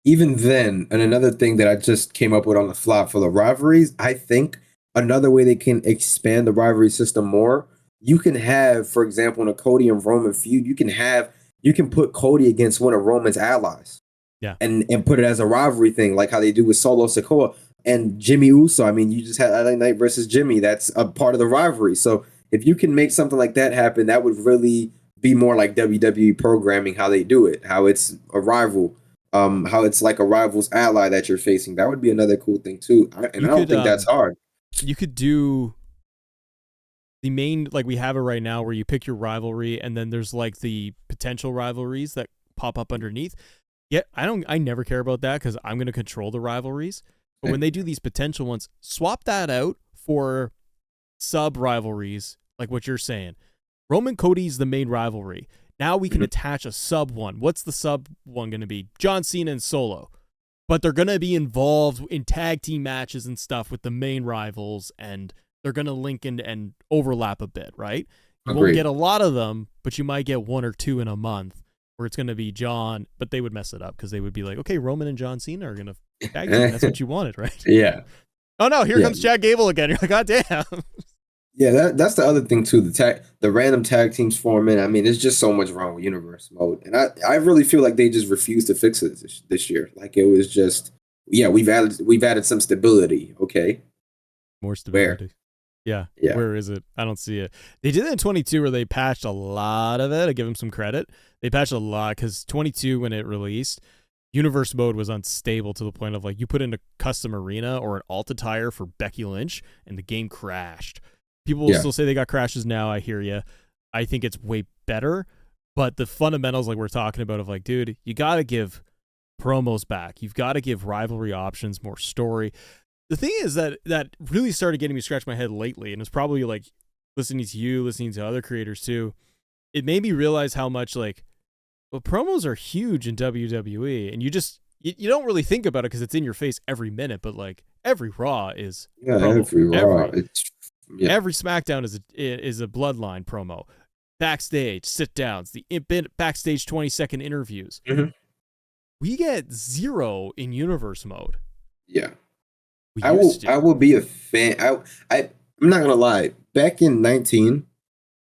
Even then, and another thing that I just came up with on the fly for the rivalries, I think another way they can expand the rivalry system more, you can have, for example, in a Cody and Roman feud, you can put Cody against one of Roman's allies. Yeah. And put it as a rivalry thing, like how they do with Solo Sikoa and Jimmy Uso. I mean, you just had LA Knight versus Jimmy. That's a part of the rivalry. So if you can make something like that happen, that would really be more like WWE programming, how they do it, how it's a rival, how it's like a rival's ally that you're facing. That would be another cool thing too. I don't think that's hard. You could do the main, like we have it right now, where you pick your rivalry and then there's like the potential rivalries that pop up underneath. Yeah, I never care about that because I'm going to control the rivalries. But when they do these potential ones, swap that out for sub rivalries, like what you're saying. Roman Cody's the main rivalry. Now we can attach a sub one. What's the sub one going to be? John Cena and Solo. But they're going to be involved in tag team matches and stuff with the main rivals, and they're going to link and overlap a bit, right? You won't get a lot of them, but you might get one or two in a month. Where it's going to be John, but they would mess it up because they would be like, okay, Roman and John Cena are going to tag team. That's what you wanted, right? Yeah. Oh, no, here comes Chad Gable again. You're like, God damn. Yeah, that's the other thing, too. The random tag teams forming. I mean, there's just so much wrong with Universe Mode. And I really feel like they just refused to fix it this year. Like, it was just, we've added some stability. Okay. More stability. Where? Yeah. Where is it? I don't see it. They did it in 22 where they patched a lot of it. I give them some credit. They patched a lot because 22, when it released, Universe Mode was unstable to the point of like you put in a custom arena or an alt attire for Becky Lynch and the game crashed. People will still say they got crashes now. I hear you. I think it's way better. But the fundamentals like we're talking about of like, dude, you got to give promos back. You've got to give rivalry options, more story. The thing is that really started getting me scratch my head lately, and it's probably like listening to you, listening to other creators too. It made me realize how much like Well, promos are huge in WWE, and you don't really think about it because it's in your face every minute. But like every Raw is promo. Every Raw, Every SmackDown is a Bloodline promo. Backstage sit downs, the backstage 20-second interviews. Mm-hmm. We get zero in universe mode. Yeah, I will be a fan. I'm not gonna lie. Back in 19,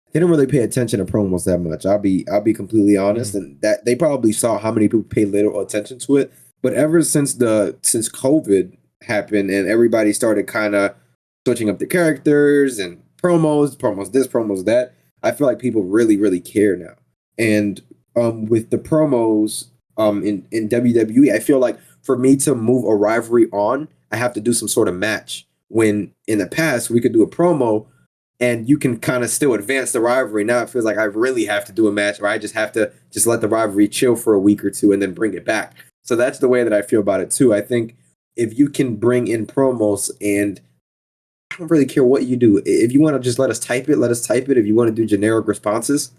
I didn't really pay attention to promos that much. I'll be completely honest, and that they probably saw how many people pay little attention to it. But ever since COVID happened and everybody started kind of switching up the characters and promos this, promos that, I feel like people really, really care now. And with the promos in WWE, I feel like for me to move a rivalry on, I have to do some sort of match. When in the past we could do a promo and you can kind of still advance the rivalry. Now it feels like I really have to do a match, or I just have to just let the rivalry chill for a week or two and then bring it back. So that's the way that I feel about it too. I think if you can bring in promos, and I don't really care what you do. If you want to just let us type it, let us type it. If you want to do generic responses,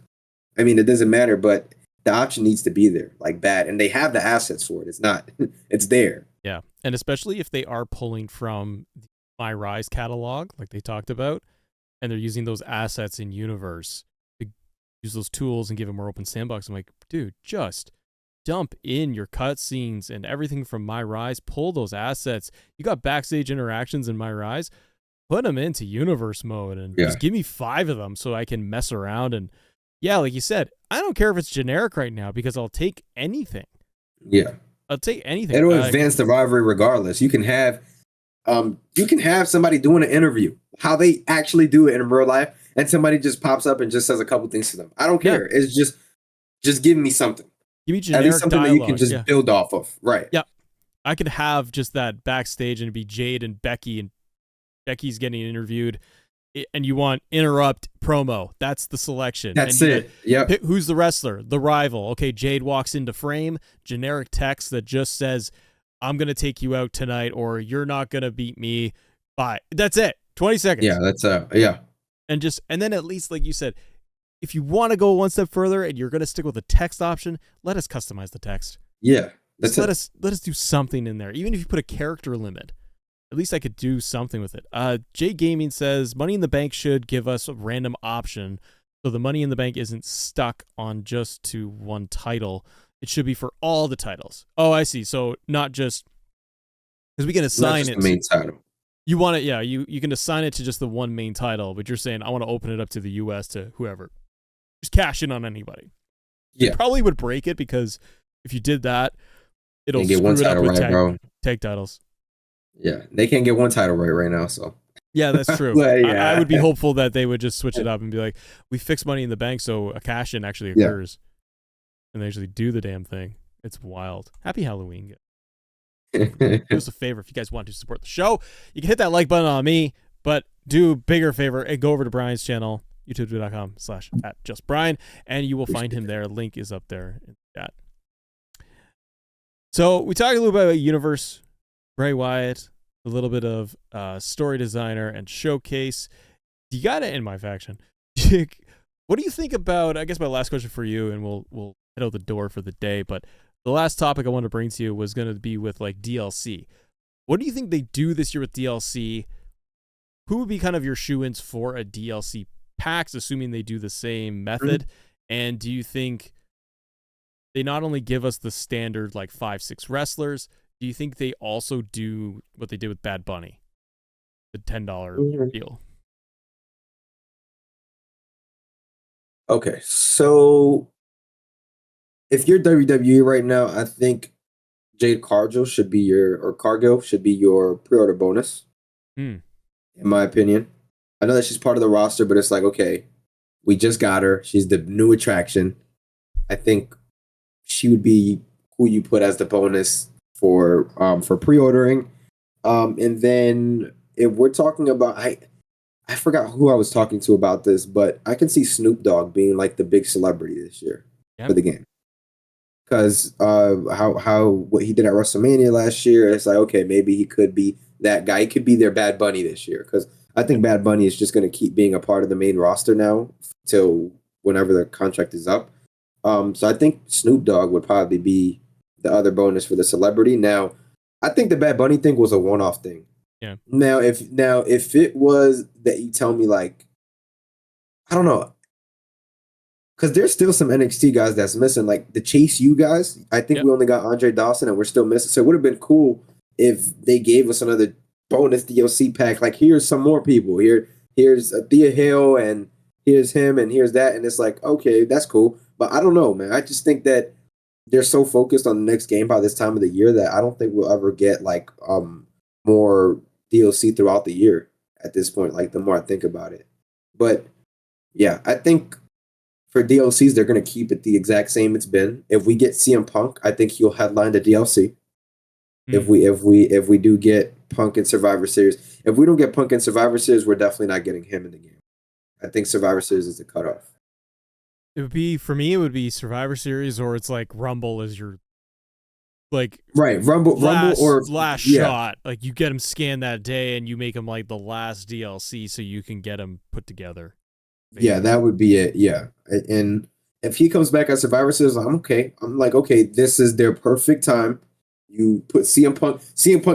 I mean, it doesn't matter, but the option needs to be there, like bad. And they have the assets for it. It's not, it's there. Yeah. And especially if they are pulling from My Rise catalog, like they talked about, and they're using those assets in universe to use those tools and give a more open sandbox. I'm like, dude, just dump in your cutscenes and everything from My Rise. Pull those assets. You got backstage interactions in My Rise. Put them into universe mode and just give me 5 of them so I can mess around. And yeah, like you said, I don't care if it's generic right now because I'll take anything. Yeah, I'll take anything. It'll advance the rivalry regardless. You can have somebody doing an interview, how they actually do it in real life, and somebody just pops up and just says a couple things to them. I don't care. It's just give me something. Give me generic at least something dialogue. That you can just build off of. Right. Yeah. I could have just that backstage and it'd be Jade and Becky, and Becky's getting interviewed, and you want interrupt promo. That's the selection. That's it. Yeah. Who's the wrestler? The rival. Okay, Jade walks into frame. Generic text that just says, "I'm gonna take you out tonight," or "You're not gonna beat me." Bye. That's it. 20 seconds. Yeah. That's yeah. And then at least, like you said, if you want to go one step further and you're gonna stick with the text option, let us customize the text. Yeah. Let us do something in there. Even if you put a character limit, at least I could do something with it. Jay Gaming says Money in the Bank should give us a random option, so the Money in the Bank isn't stuck on just to one title. It should be for all the titles. Oh, I see. So not just because we can assign it the main title. You want it, yeah. You can assign it to just the one main title, but you're saying I want to open it up to the U.S. to whoever. Just cash in on anybody. Yeah, you probably would break it because if you did that, it'll get one title right, tag titles. Yeah, they can't get one title right now, so. Yeah, that's true. But, yeah. I would be hopeful that they would just switch it up and be like, we fix Money in the Bank so a cash-in actually occurs. And they actually do the damn thing. It's wild. Happy Halloween. Do us a favor if you guys want to support the show. You can hit that like button on me, but do a bigger favor and go over to Brian's channel, youtube.com/@JustBryan, and you will find him there. Link is up there in the chat. So we talked a little bit about Universe, Bray Wyatt, a little bit of story designer and showcase. You got it in my faction. What do you think about, I guess my last question for you, and we'll head out the door for the day, but the last topic I wanted to bring to you was going to be with like DLC. What do you think they do this year with DLC? Who would be kind of your shoo-ins for a DLC packs, assuming they do the same method? Mm-hmm. And do you think they not only give us the standard like 5-6 wrestlers, do you think they also do what they did with Bad Bunny, the $10 deal? Okay, so if you're WWE right now, I think Jade Cargill should be Cargill should be your pre-order bonus. In my opinion. I know that she's part of the roster, but it's like, okay, we just got her. She's the new attraction. I think she would be who you put as the bonus for pre-ordering. And then if we're talking about, I forgot who I was talking to about this, but I can see Snoop Dogg being like the big celebrity this year for the game. Because what he did at WrestleMania last year, it's like, okay, maybe he could be that guy. He could be their Bad Bunny this year. Because I think Bad Bunny is just going to keep being a part of the main roster now till whenever the contract is up. So I think Snoop Dogg would probably be the other bonus for the celebrity. Now, I think the Bad Bunny thing was a one-off thing. Yeah. Now if it was that you tell me like I don't know, because there's still some NXT guys that's missing, like the Chase U guys. I think Yep. we only got Andre Dawson, and we're still missing. So it would have been cool if they gave us another bonus DLC pack. Like here's some more people. Here's Thea Hill, and here's him, and here's that, and it's like okay, that's cool. But I don't know, man. I just think that they're so focused on the next game by this time of the year that I don't think we'll ever get like more DLC throughout the year at this point. Like the more I think about it, but yeah, I think for DLCs, they're going to keep it the exact same it's been. If we get CM Punk, I think he'll headline the DLC. Mm. If we do get Punk in Survivor Series, if we don't get Punk in Survivor Series, we're definitely not getting him in the game. I think Survivor Series is the cutoff. It would be for me. It would be Survivor Series, or it's like Rumble is your like Right, Rumble, or last yeah, shot. Like you get him scanned that day, and you make him like the last DLC, so you can get him put together. yeah, that would be it. Yeah, and if he comes back at Survivor Series, I'm okay. I'm like, okay, this is their perfect time. You put CM Punk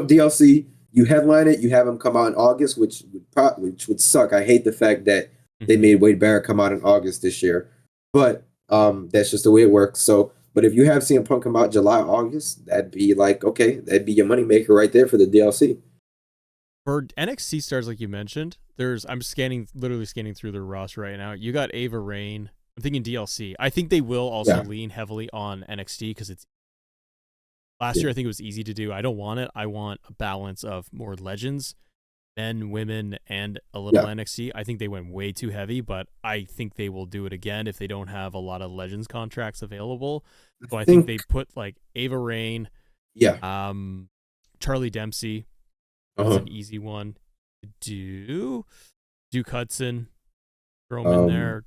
DLC. You headline it. You have him come out in August, which would suck. I hate the fact that they made Wade Barrett come out in August this year, but that's just the way it works. So, but if you have CM Punk come out July, August, that'd be like okay, that'd be your moneymaker right there for the DLC. For NXT stars, like you mentioned, I'm literally scanning through their roster right now. You got Ava Rain. I'm thinking DLC. I think they will also lean heavily on NXT because it's last year. I think it was easy to do. I don't want it. I want a balance of more legends, men, women, and a little NXT. I think they went way too heavy, but I think they will do it again if they don't have a lot of legends contracts available. So I think they put like Ava Rain, Charlie Dempsey. That's an easy one to do. Duke Hudson, throw him in there.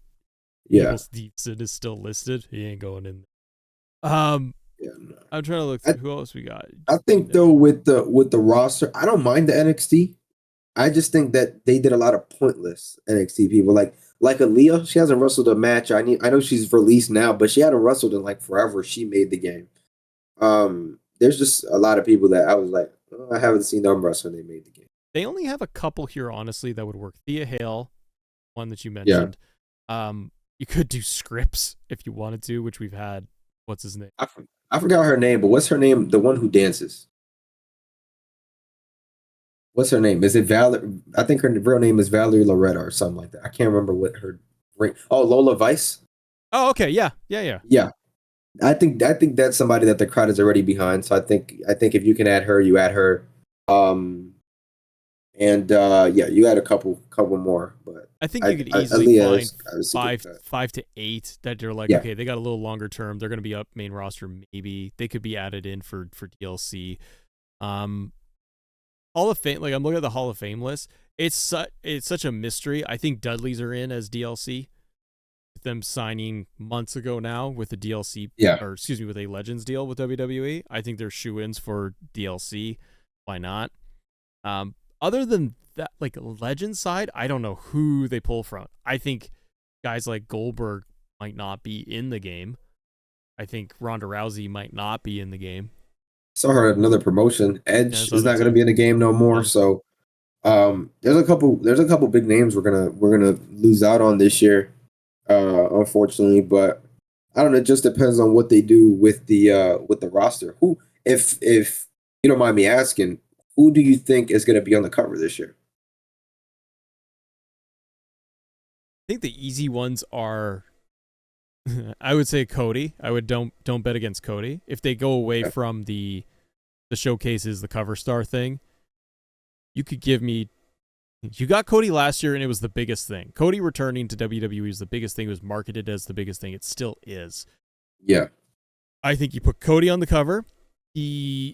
Evil Stevenson is still listed. He ain't going in. I'm trying to look through who else we got. I think though with the roster, I don't mind the NXT. I just think that they did a lot of pointless NXT people. Like Aaliyah, she hasn't wrestled a match. I know she's released now, but she hadn't wrestled in like forever. She made the game. There's just a lot of people that I was like, oh, I haven't seen them wrestle when they made the game. They only have a couple here, honestly, that would work. Thea Hale, one that you mentioned. You could do Scripps if you wanted to, which we've had. What's his name? I forgot her name, but what's her name? The one who dances. What's her name? Is it Valerie? I think her real name is Valerie Loretta or something like that. I can't remember what her ring. Oh, Lola Vice. Oh, okay, yeah. Yeah. I think that's somebody that the crowd is already behind. So I think if you can add her, you add her. You add a couple more. But I think you could easily find is 5 to 8 that they're like, okay, they got a little longer term. They're going to be up main roster. Maybe they could be added in for DLC. Hall of Fame, like I'm looking at the Hall of Fame list. It's such a mystery. I think Dudley's are in as DLC. With them signing months ago now with a DLC, with a Legends deal with WWE. I think they're shoe-ins for DLC. Why not? Other than that, like Legends side, I don't know who they pull from. I think guys like Goldberg might not be in the game. I think Ronda Rousey might not be in the game. Saw her at another promotion. Edge is not going to be in the game no more. So there's a couple big names we're gonna lose out on this year, unfortunately. But I don't know. It just depends on what they do with the roster. Who, if you don't mind me asking, who do you think is going to be on the cover this year? I think the easy ones are. I would say Cody. I would don't bet against Cody. If they go away from the showcases, the cover star thing, you could give me. You got Cody last year, and it was the biggest thing. Cody returning to WWE is the biggest thing. It was marketed as the biggest thing. It still is. Yeah. I think you put Cody on the cover. In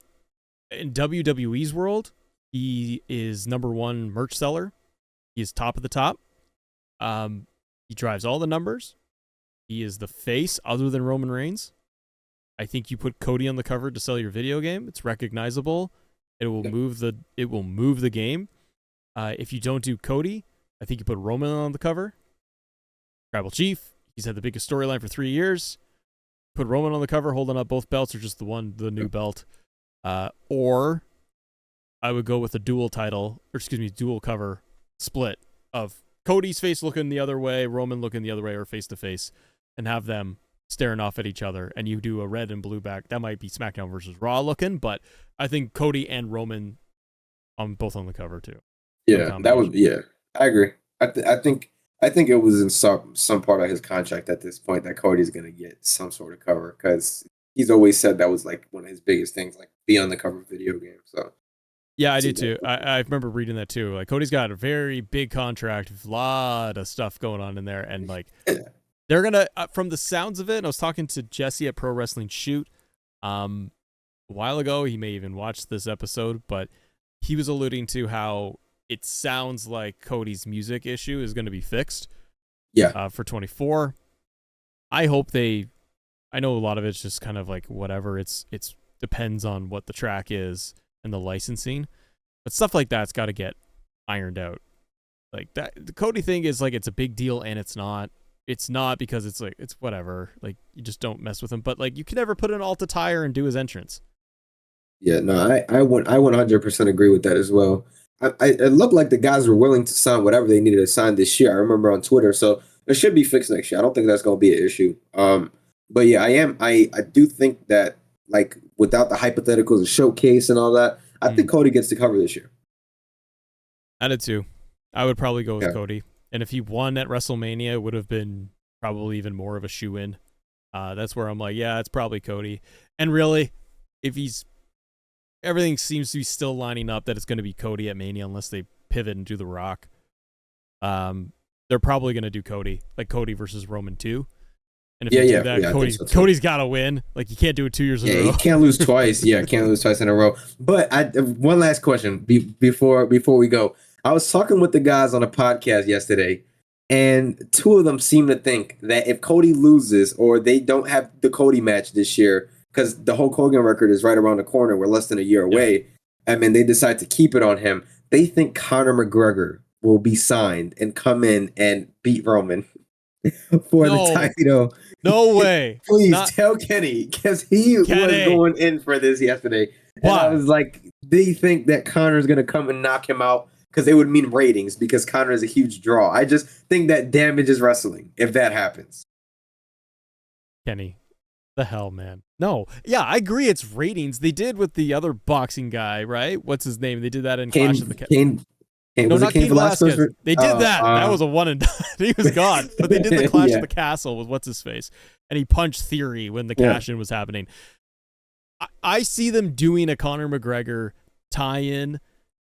WWE's world, he is #1 merch seller. He is top of the top. He drives all the numbers. He is the face other than Roman Reigns. I think you put Cody on the cover to sell your video game. It's recognizable. It will move the game. If you don't do Cody, I think you put Roman on the cover. Tribal Chief. He's had the biggest storyline for 3 years. put Roman on the cover holding up both belts, or just the new belt. Or I would go with a dual cover split of Cody's face looking the other way, Roman looking the other way, or face to face, and have them staring off at each other, and you do a red and blue back. That might be SmackDown versus Raw looking, but I think Cody and Roman both on the cover too. Yeah, that was I agree. I think it was in some part of his contract at this point that Cody's gonna get some sort of cover, because he's always said that was like one of his biggest things, like be on the cover of video games. So yeah, I do too. I remember reading that too. Like Cody's got a very big contract, a lot of stuff going on in there, and like they're gonna, from the sounds of it. And I was talking to Jesse at Pro Wrestling Shoot a while ago. He may even watch this episode, but he was alluding to how it sounds like Cody's music issue is going to be fixed. Yeah, for 24. I hope I know a lot of it's just kind of like whatever. It's depends on what the track is and the licensing, but stuff like that's got to get ironed out. Like that, the Cody thing is like, it's a big deal, and it's not because it's like, it's whatever. Like you just don't mess with him, but like you can never put an Alta tire and do his entrance. Yeah, no, I 100% agree with that as well. It looked like the guys were willing to sign whatever they needed to sign this year. I remember on Twitter, so it should be fixed next year. I don't think that's going to be an issue. But yeah, I do think that, like, without the hypotheticals and showcase and all that, I think Cody gets to cover this year. I did too. I would probably go with Cody, and if he won at WrestleMania, it would have been probably even more of a shoe-in. That's where I'm like, yeah, it's probably Cody. And really, if everything seems to be still lining up that it's going to be Cody at Mania, unless they pivot and do The Rock. They're probably going to do Cody, like Cody versus Roman 2. And if they do that, Cody's got to win. Like, you can't do it 2 years in a row. You can't lose twice. Can't lose twice in a row. But one last question before we go. I was talking with the guys on a podcast yesterday, and two of them seem to think that if Cody loses or they don't have the Cody match this year, because the Hulk Hogan record is right around the corner, we're less than a year away, I mean, they decide to keep it on him, they think Conor McGregor will be signed and come in and beat Roman for the title. No way. Please tell Kenny, because he was going in for this yesterday. And I was like, they think that Conor's going to come and knock him out because it would mean ratings, because Conor is a huge draw. I just think that damages wrestling if that happens. Kenny. The hell, man. No. Yeah, I agree it's ratings. They did with the other boxing guy, right? What's his name? They did that in Clash of the Castle. No, not Cain Velasquez. They did that. That was a one and done. He was gone. But they did the Clash of the Castle with what's-his-face. And he punched Theory when the cash-in was happening. I see them doing a Conor McGregor tie-in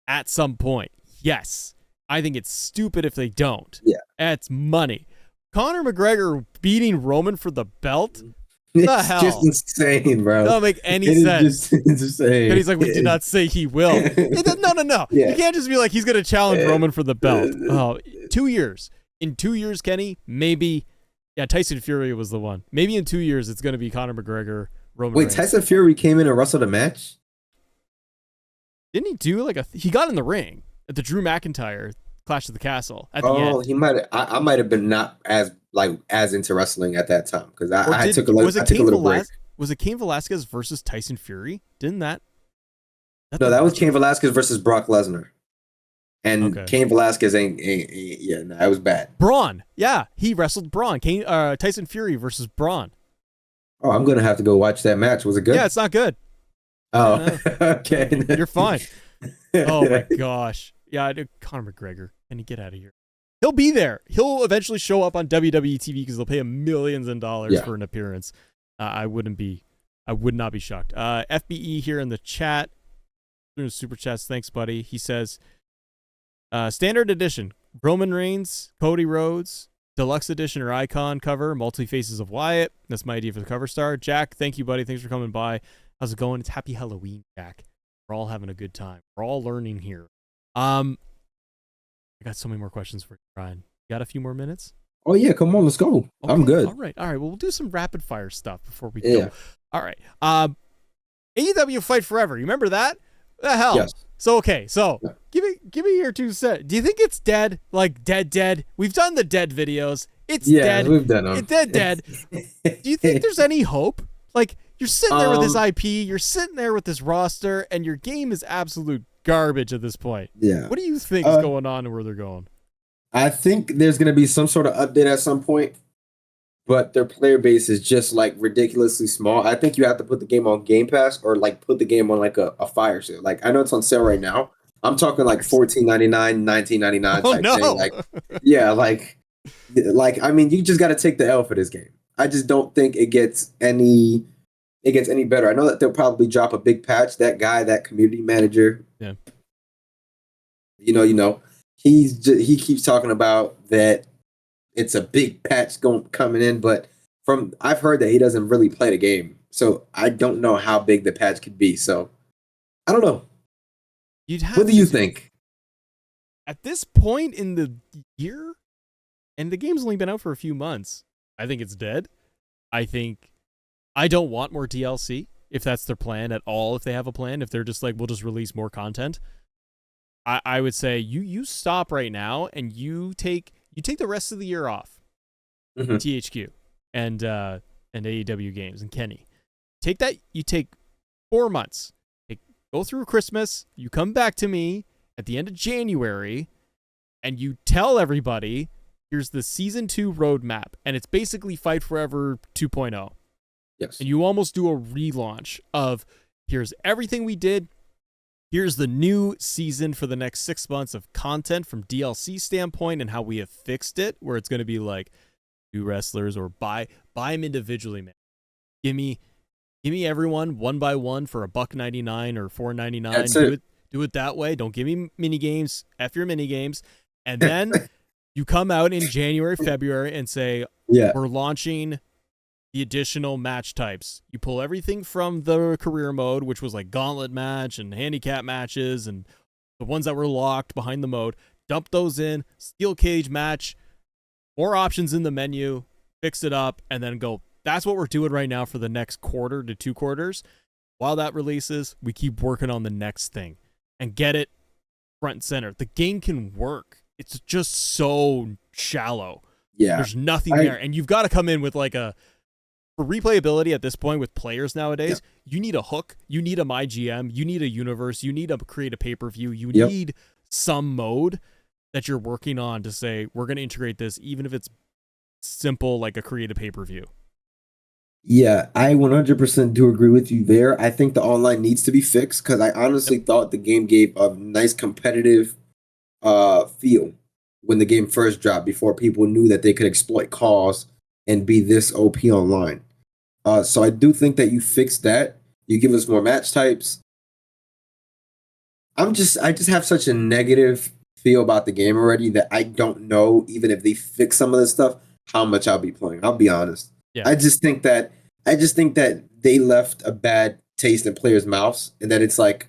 at some point. Yes. I think it's stupid if they don't. Yeah. That's money. Conor McGregor beating Roman for the belt? It's just insane, bro. Doesn't make any sense. It's insane. And he's like, we did not say he will. No. Yeah. You can't just be like, he's going to challenge Roman for the belt. 2 years. In 2 years, Kenny, maybe. Yeah, Tyson Fury was the one. Maybe in 2 years, it's going to be Conor McGregor, Roman Reigns. Tyson Fury came in and wrestled a match? Didn't he do he got in the ring at the Drew McIntyre Clash of the Castle at the end. He might have. I might have been not as into wrestling at that time, because I took a little break. Was it Cain Velasquez versus Tyson Fury? Didn't that? No, that was Cain Velasquez versus Brock Lesnar. And Cain Velasquez ain't that was bad. Braun, yeah, he wrestled Braun. Tyson Fury versus Braun. Oh, I'm gonna have to go watch that match. Was it good? Yeah, it's not good. Oh, okay. You're fine. Oh my gosh. Yeah, I do. Conor McGregor. Can you get out of here? He'll be there. He'll eventually show up on WWE TV because they'll pay him millions of dollars for an appearance. I would not be shocked. FBE here in the chat. Super chats. Thanks, buddy. He says, standard edition, Roman Reigns, Cody Rhodes, deluxe edition or icon cover, multi faces of Wyatt. That's my idea for the cover star. Jack, thank you, buddy. Thanks for coming by. How's it going? It's happy Halloween, Jack. We're all having a good time. We're all learning here. I got so many more questions for you, Brian. You got a few more minutes? Oh yeah, come on, let's go. Okay, I'm good. All right. Well, we'll do some rapid fire stuff before we go. All right. AEW Fight Forever. You remember that? The hell. Yes. So give me your 2 cents. Do you think it's dead? Like dead? We've done the dead videos. It's Yeah, dead. we've done them. It's dead. Do you think there's any hope? Like, you're sitting there with this IP, you're sitting there with this roster, and your game is absolute garbage at this point. Yeah. What do you think is going on and where they're going? I think there's going to be some sort of update at some point, but their player base is just like ridiculously small. I think you have to put the game on Game Pass or like put the game on like a fire sale. Like I know it's on sale right now. I'm talking like $14.99, $19.99 Oh, type no. thing. Like, yeah, like I mean, you just got to take the L for this game. I just don't think it gets any better. I know that they'll probably drop a big patch. That guy, that community manager, Yeah. you know, he keeps talking about that it's a big patch coming in, but I've heard that he doesn't really play the game, so I don't know how big the patch could be. So I don't know. What do you think? At this point in the year, and the game's only been out for a few months, I think it's dead. I don't want more DLC if that's their plan at all. If they have a plan, if they're just like, we'll just release more content, I would say you stop right now and you take the rest of the year off. Mm-hmm. THQ and AEW games and Kenny. You take 4 months. Go through Christmas, you come back to me at the end of January, and you tell everybody, here's the Season 2 roadmap, and it's basically Fight Forever 2.0. Yes. And you almost do a relaunch of, here's everything we did, here's the new season for the next 6 months of content from DLC standpoint and how we have fixed it, where it's going to be like, new wrestlers or buy them individually, man. Give me everyone one by one for $1.99 or $4.99. Do it that way. Don't give me mini games. F your mini games. And then you come out in January, February and say, we're launching the additional match types. You pull everything from the career mode, which was like gauntlet match and handicap matches and the ones that were locked behind the mode. Dump those in, steel cage match, more options in the menu, fix it up, and then go. That's what we're doing right now for the next quarter to 2 quarters. While that releases, we keep working on the next thing and get it front and center. The game can work. It's just so shallow. Yeah. There's nothing there. And you've got to come in with like for replayability at this point with players nowadays, you need a hook. You need a MyGM. You need a universe. You need to create a pay-per-view. You need some mode that you're working on to say, we're going to integrate this, even if it's simple, like a create a pay-per-view. Yeah, I 100% do agree with you there. I think the online needs to be fixed because I honestly thought the game gave a nice competitive feel when the game first dropped before people knew that they could exploit cause and be this OP online. So I do think that you fix that. You give us more match types. I just have such a negative feel about the game already that I don't know, even if they fix some of this stuff, how much I'll be playing. I'll be honest. Yeah. I just think that they left a bad taste in players' mouths, and that it's like,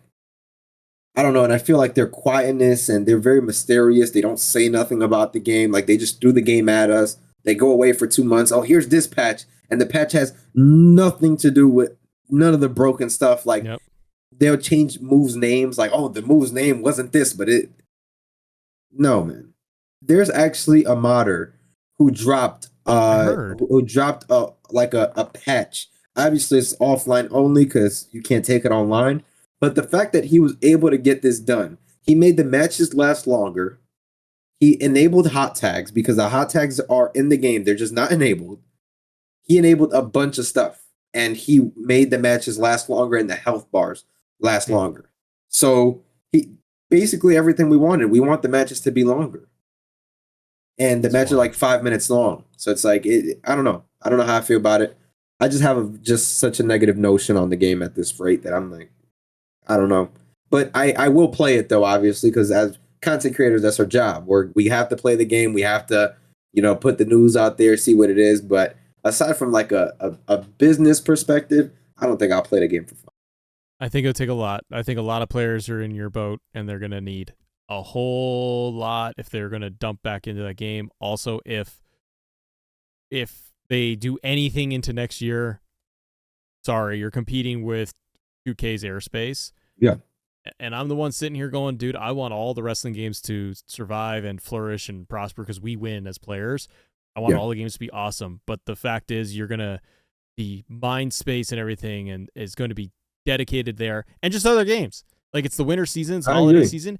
I don't know, and I feel like their quietness and they're very mysterious. They don't say nothing about the game. Like they just threw the game at us. They go away for 2 months. Oh, here's this patch, and the patch has nothing to do with none of the broken stuff. Like they'll change moves names. Like, oh, the move's name wasn't this, but it. No, man. There's actually a modder who dropped like a patch. Obviously it's offline only because you can't take it online, but the fact that he was able to get this done, he made the matches last longer. He enabled hot tags because the hot tags are in the game, they're just not enabled. He enabled a bunch of stuff and he made the matches last longer and the health bars last longer. So he basically everything we wanted. We want the matches to be longer. And the matches are like 5 minutes long. So it's like, I don't know. I don't know how I feel about it. I just have just such a negative notion on the game at this rate that I'm like, I don't know. But I will play it though, obviously, because as content creators, that's our job. We have to play the game. We have to, put the news out there, see what it is. But aside from like a business perspective, I don't think I'll play the game for fun. I think it'll take a lot. I think a lot of players are in your boat and they're going to need a whole lot if they're going to dump back into that game. Also, if they do anything into next year, sorry, you're competing with 2K's airspace. Yeah. And I'm the one sitting here going, dude, I want all the wrestling games to survive and flourish and prosper because we win as players. I want all the games to be awesome. But the fact is, the mind space and everything and is going to be dedicated there, and just other games. Like, it's the winter season, it's holiday season.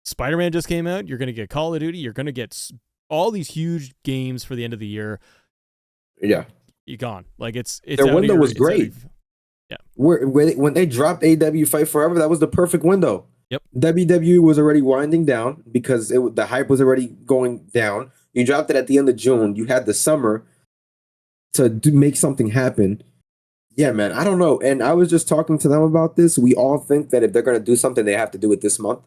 Spider-Man just came out. You're going to get Call of Duty. You're going to get all these huge games for the end of the year. Yeah. You're gone. Like, it's their window was great. Yeah. When they dropped AEW Fight Forever, that was the perfect window. Yep. WWE was already winding down because the hype was already going down. You dropped it at the end of June. You had the summer to make something happen. Yeah, man, I don't know. And I was just talking to them about this. We all think that if they're going to do something, they have to do it this month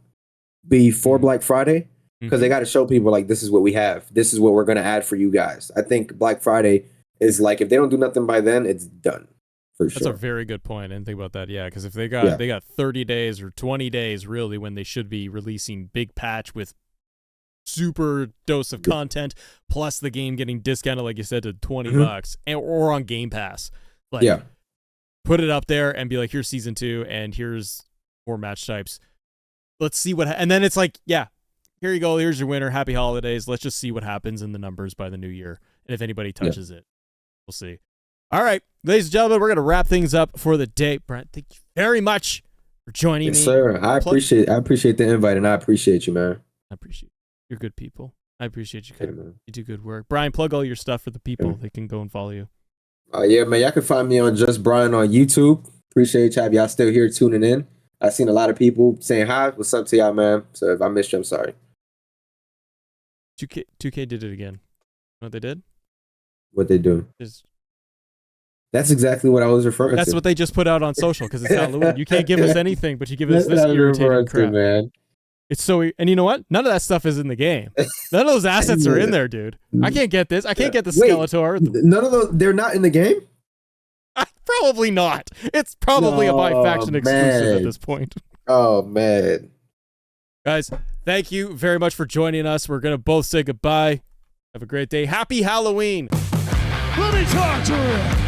before Black Friday, because they got to show people, like, this is what we have. This is what we're going to add for you guys. I think Black Friday is like, if they don't do nothing by then, it's done for sure. That's a very good point. I didn't think about that. Yeah, because if they got 30 days or 20 days, really, when they should be releasing big patch with super dose of content, plus the game getting discounted, like you said, to $20 or on Game Pass. Like, put it up there and be like, here's season 2 and here's 4 match types. Let's see what and then it's like, here you go, here's your winner, happy holidays. Let's just see what happens in the numbers by the new year. And if anybody touches it, we'll see. All right, ladies and gentlemen, we're going to wrap things up for the day. Brent, thank you very much for joining me. Sir. I appreciate the invite, and I appreciate you, man. I appreciate you. You're good people. I appreciate you. You do good work. Brian, plug all your stuff for the people. They can go and follow you. Yeah, man, y'all can find me on JustBryan on YouTube. Appreciate y'all still here tuning in. I've seen a lot of people saying hi. What's up to y'all, man? So if I missed you, I'm sorry. 2K did it again. You know what they did? What they do? That's exactly what I was referring to. That's what they just put out on social, because it's Halloween. You can't give us anything, but you give us this irritating crap. Man. It's so, and you know what? None of that stuff is in the game. None of those assets are in there, dude. I can't get this. I can't get the Skeletor. None of those. They're not in the game? Probably not. It's probably a My Faction exclusive at this point. Oh, man. Guys, thank you very much for joining us. We're going to both say goodbye. Have a great day. Happy Halloween. Let me talk to you.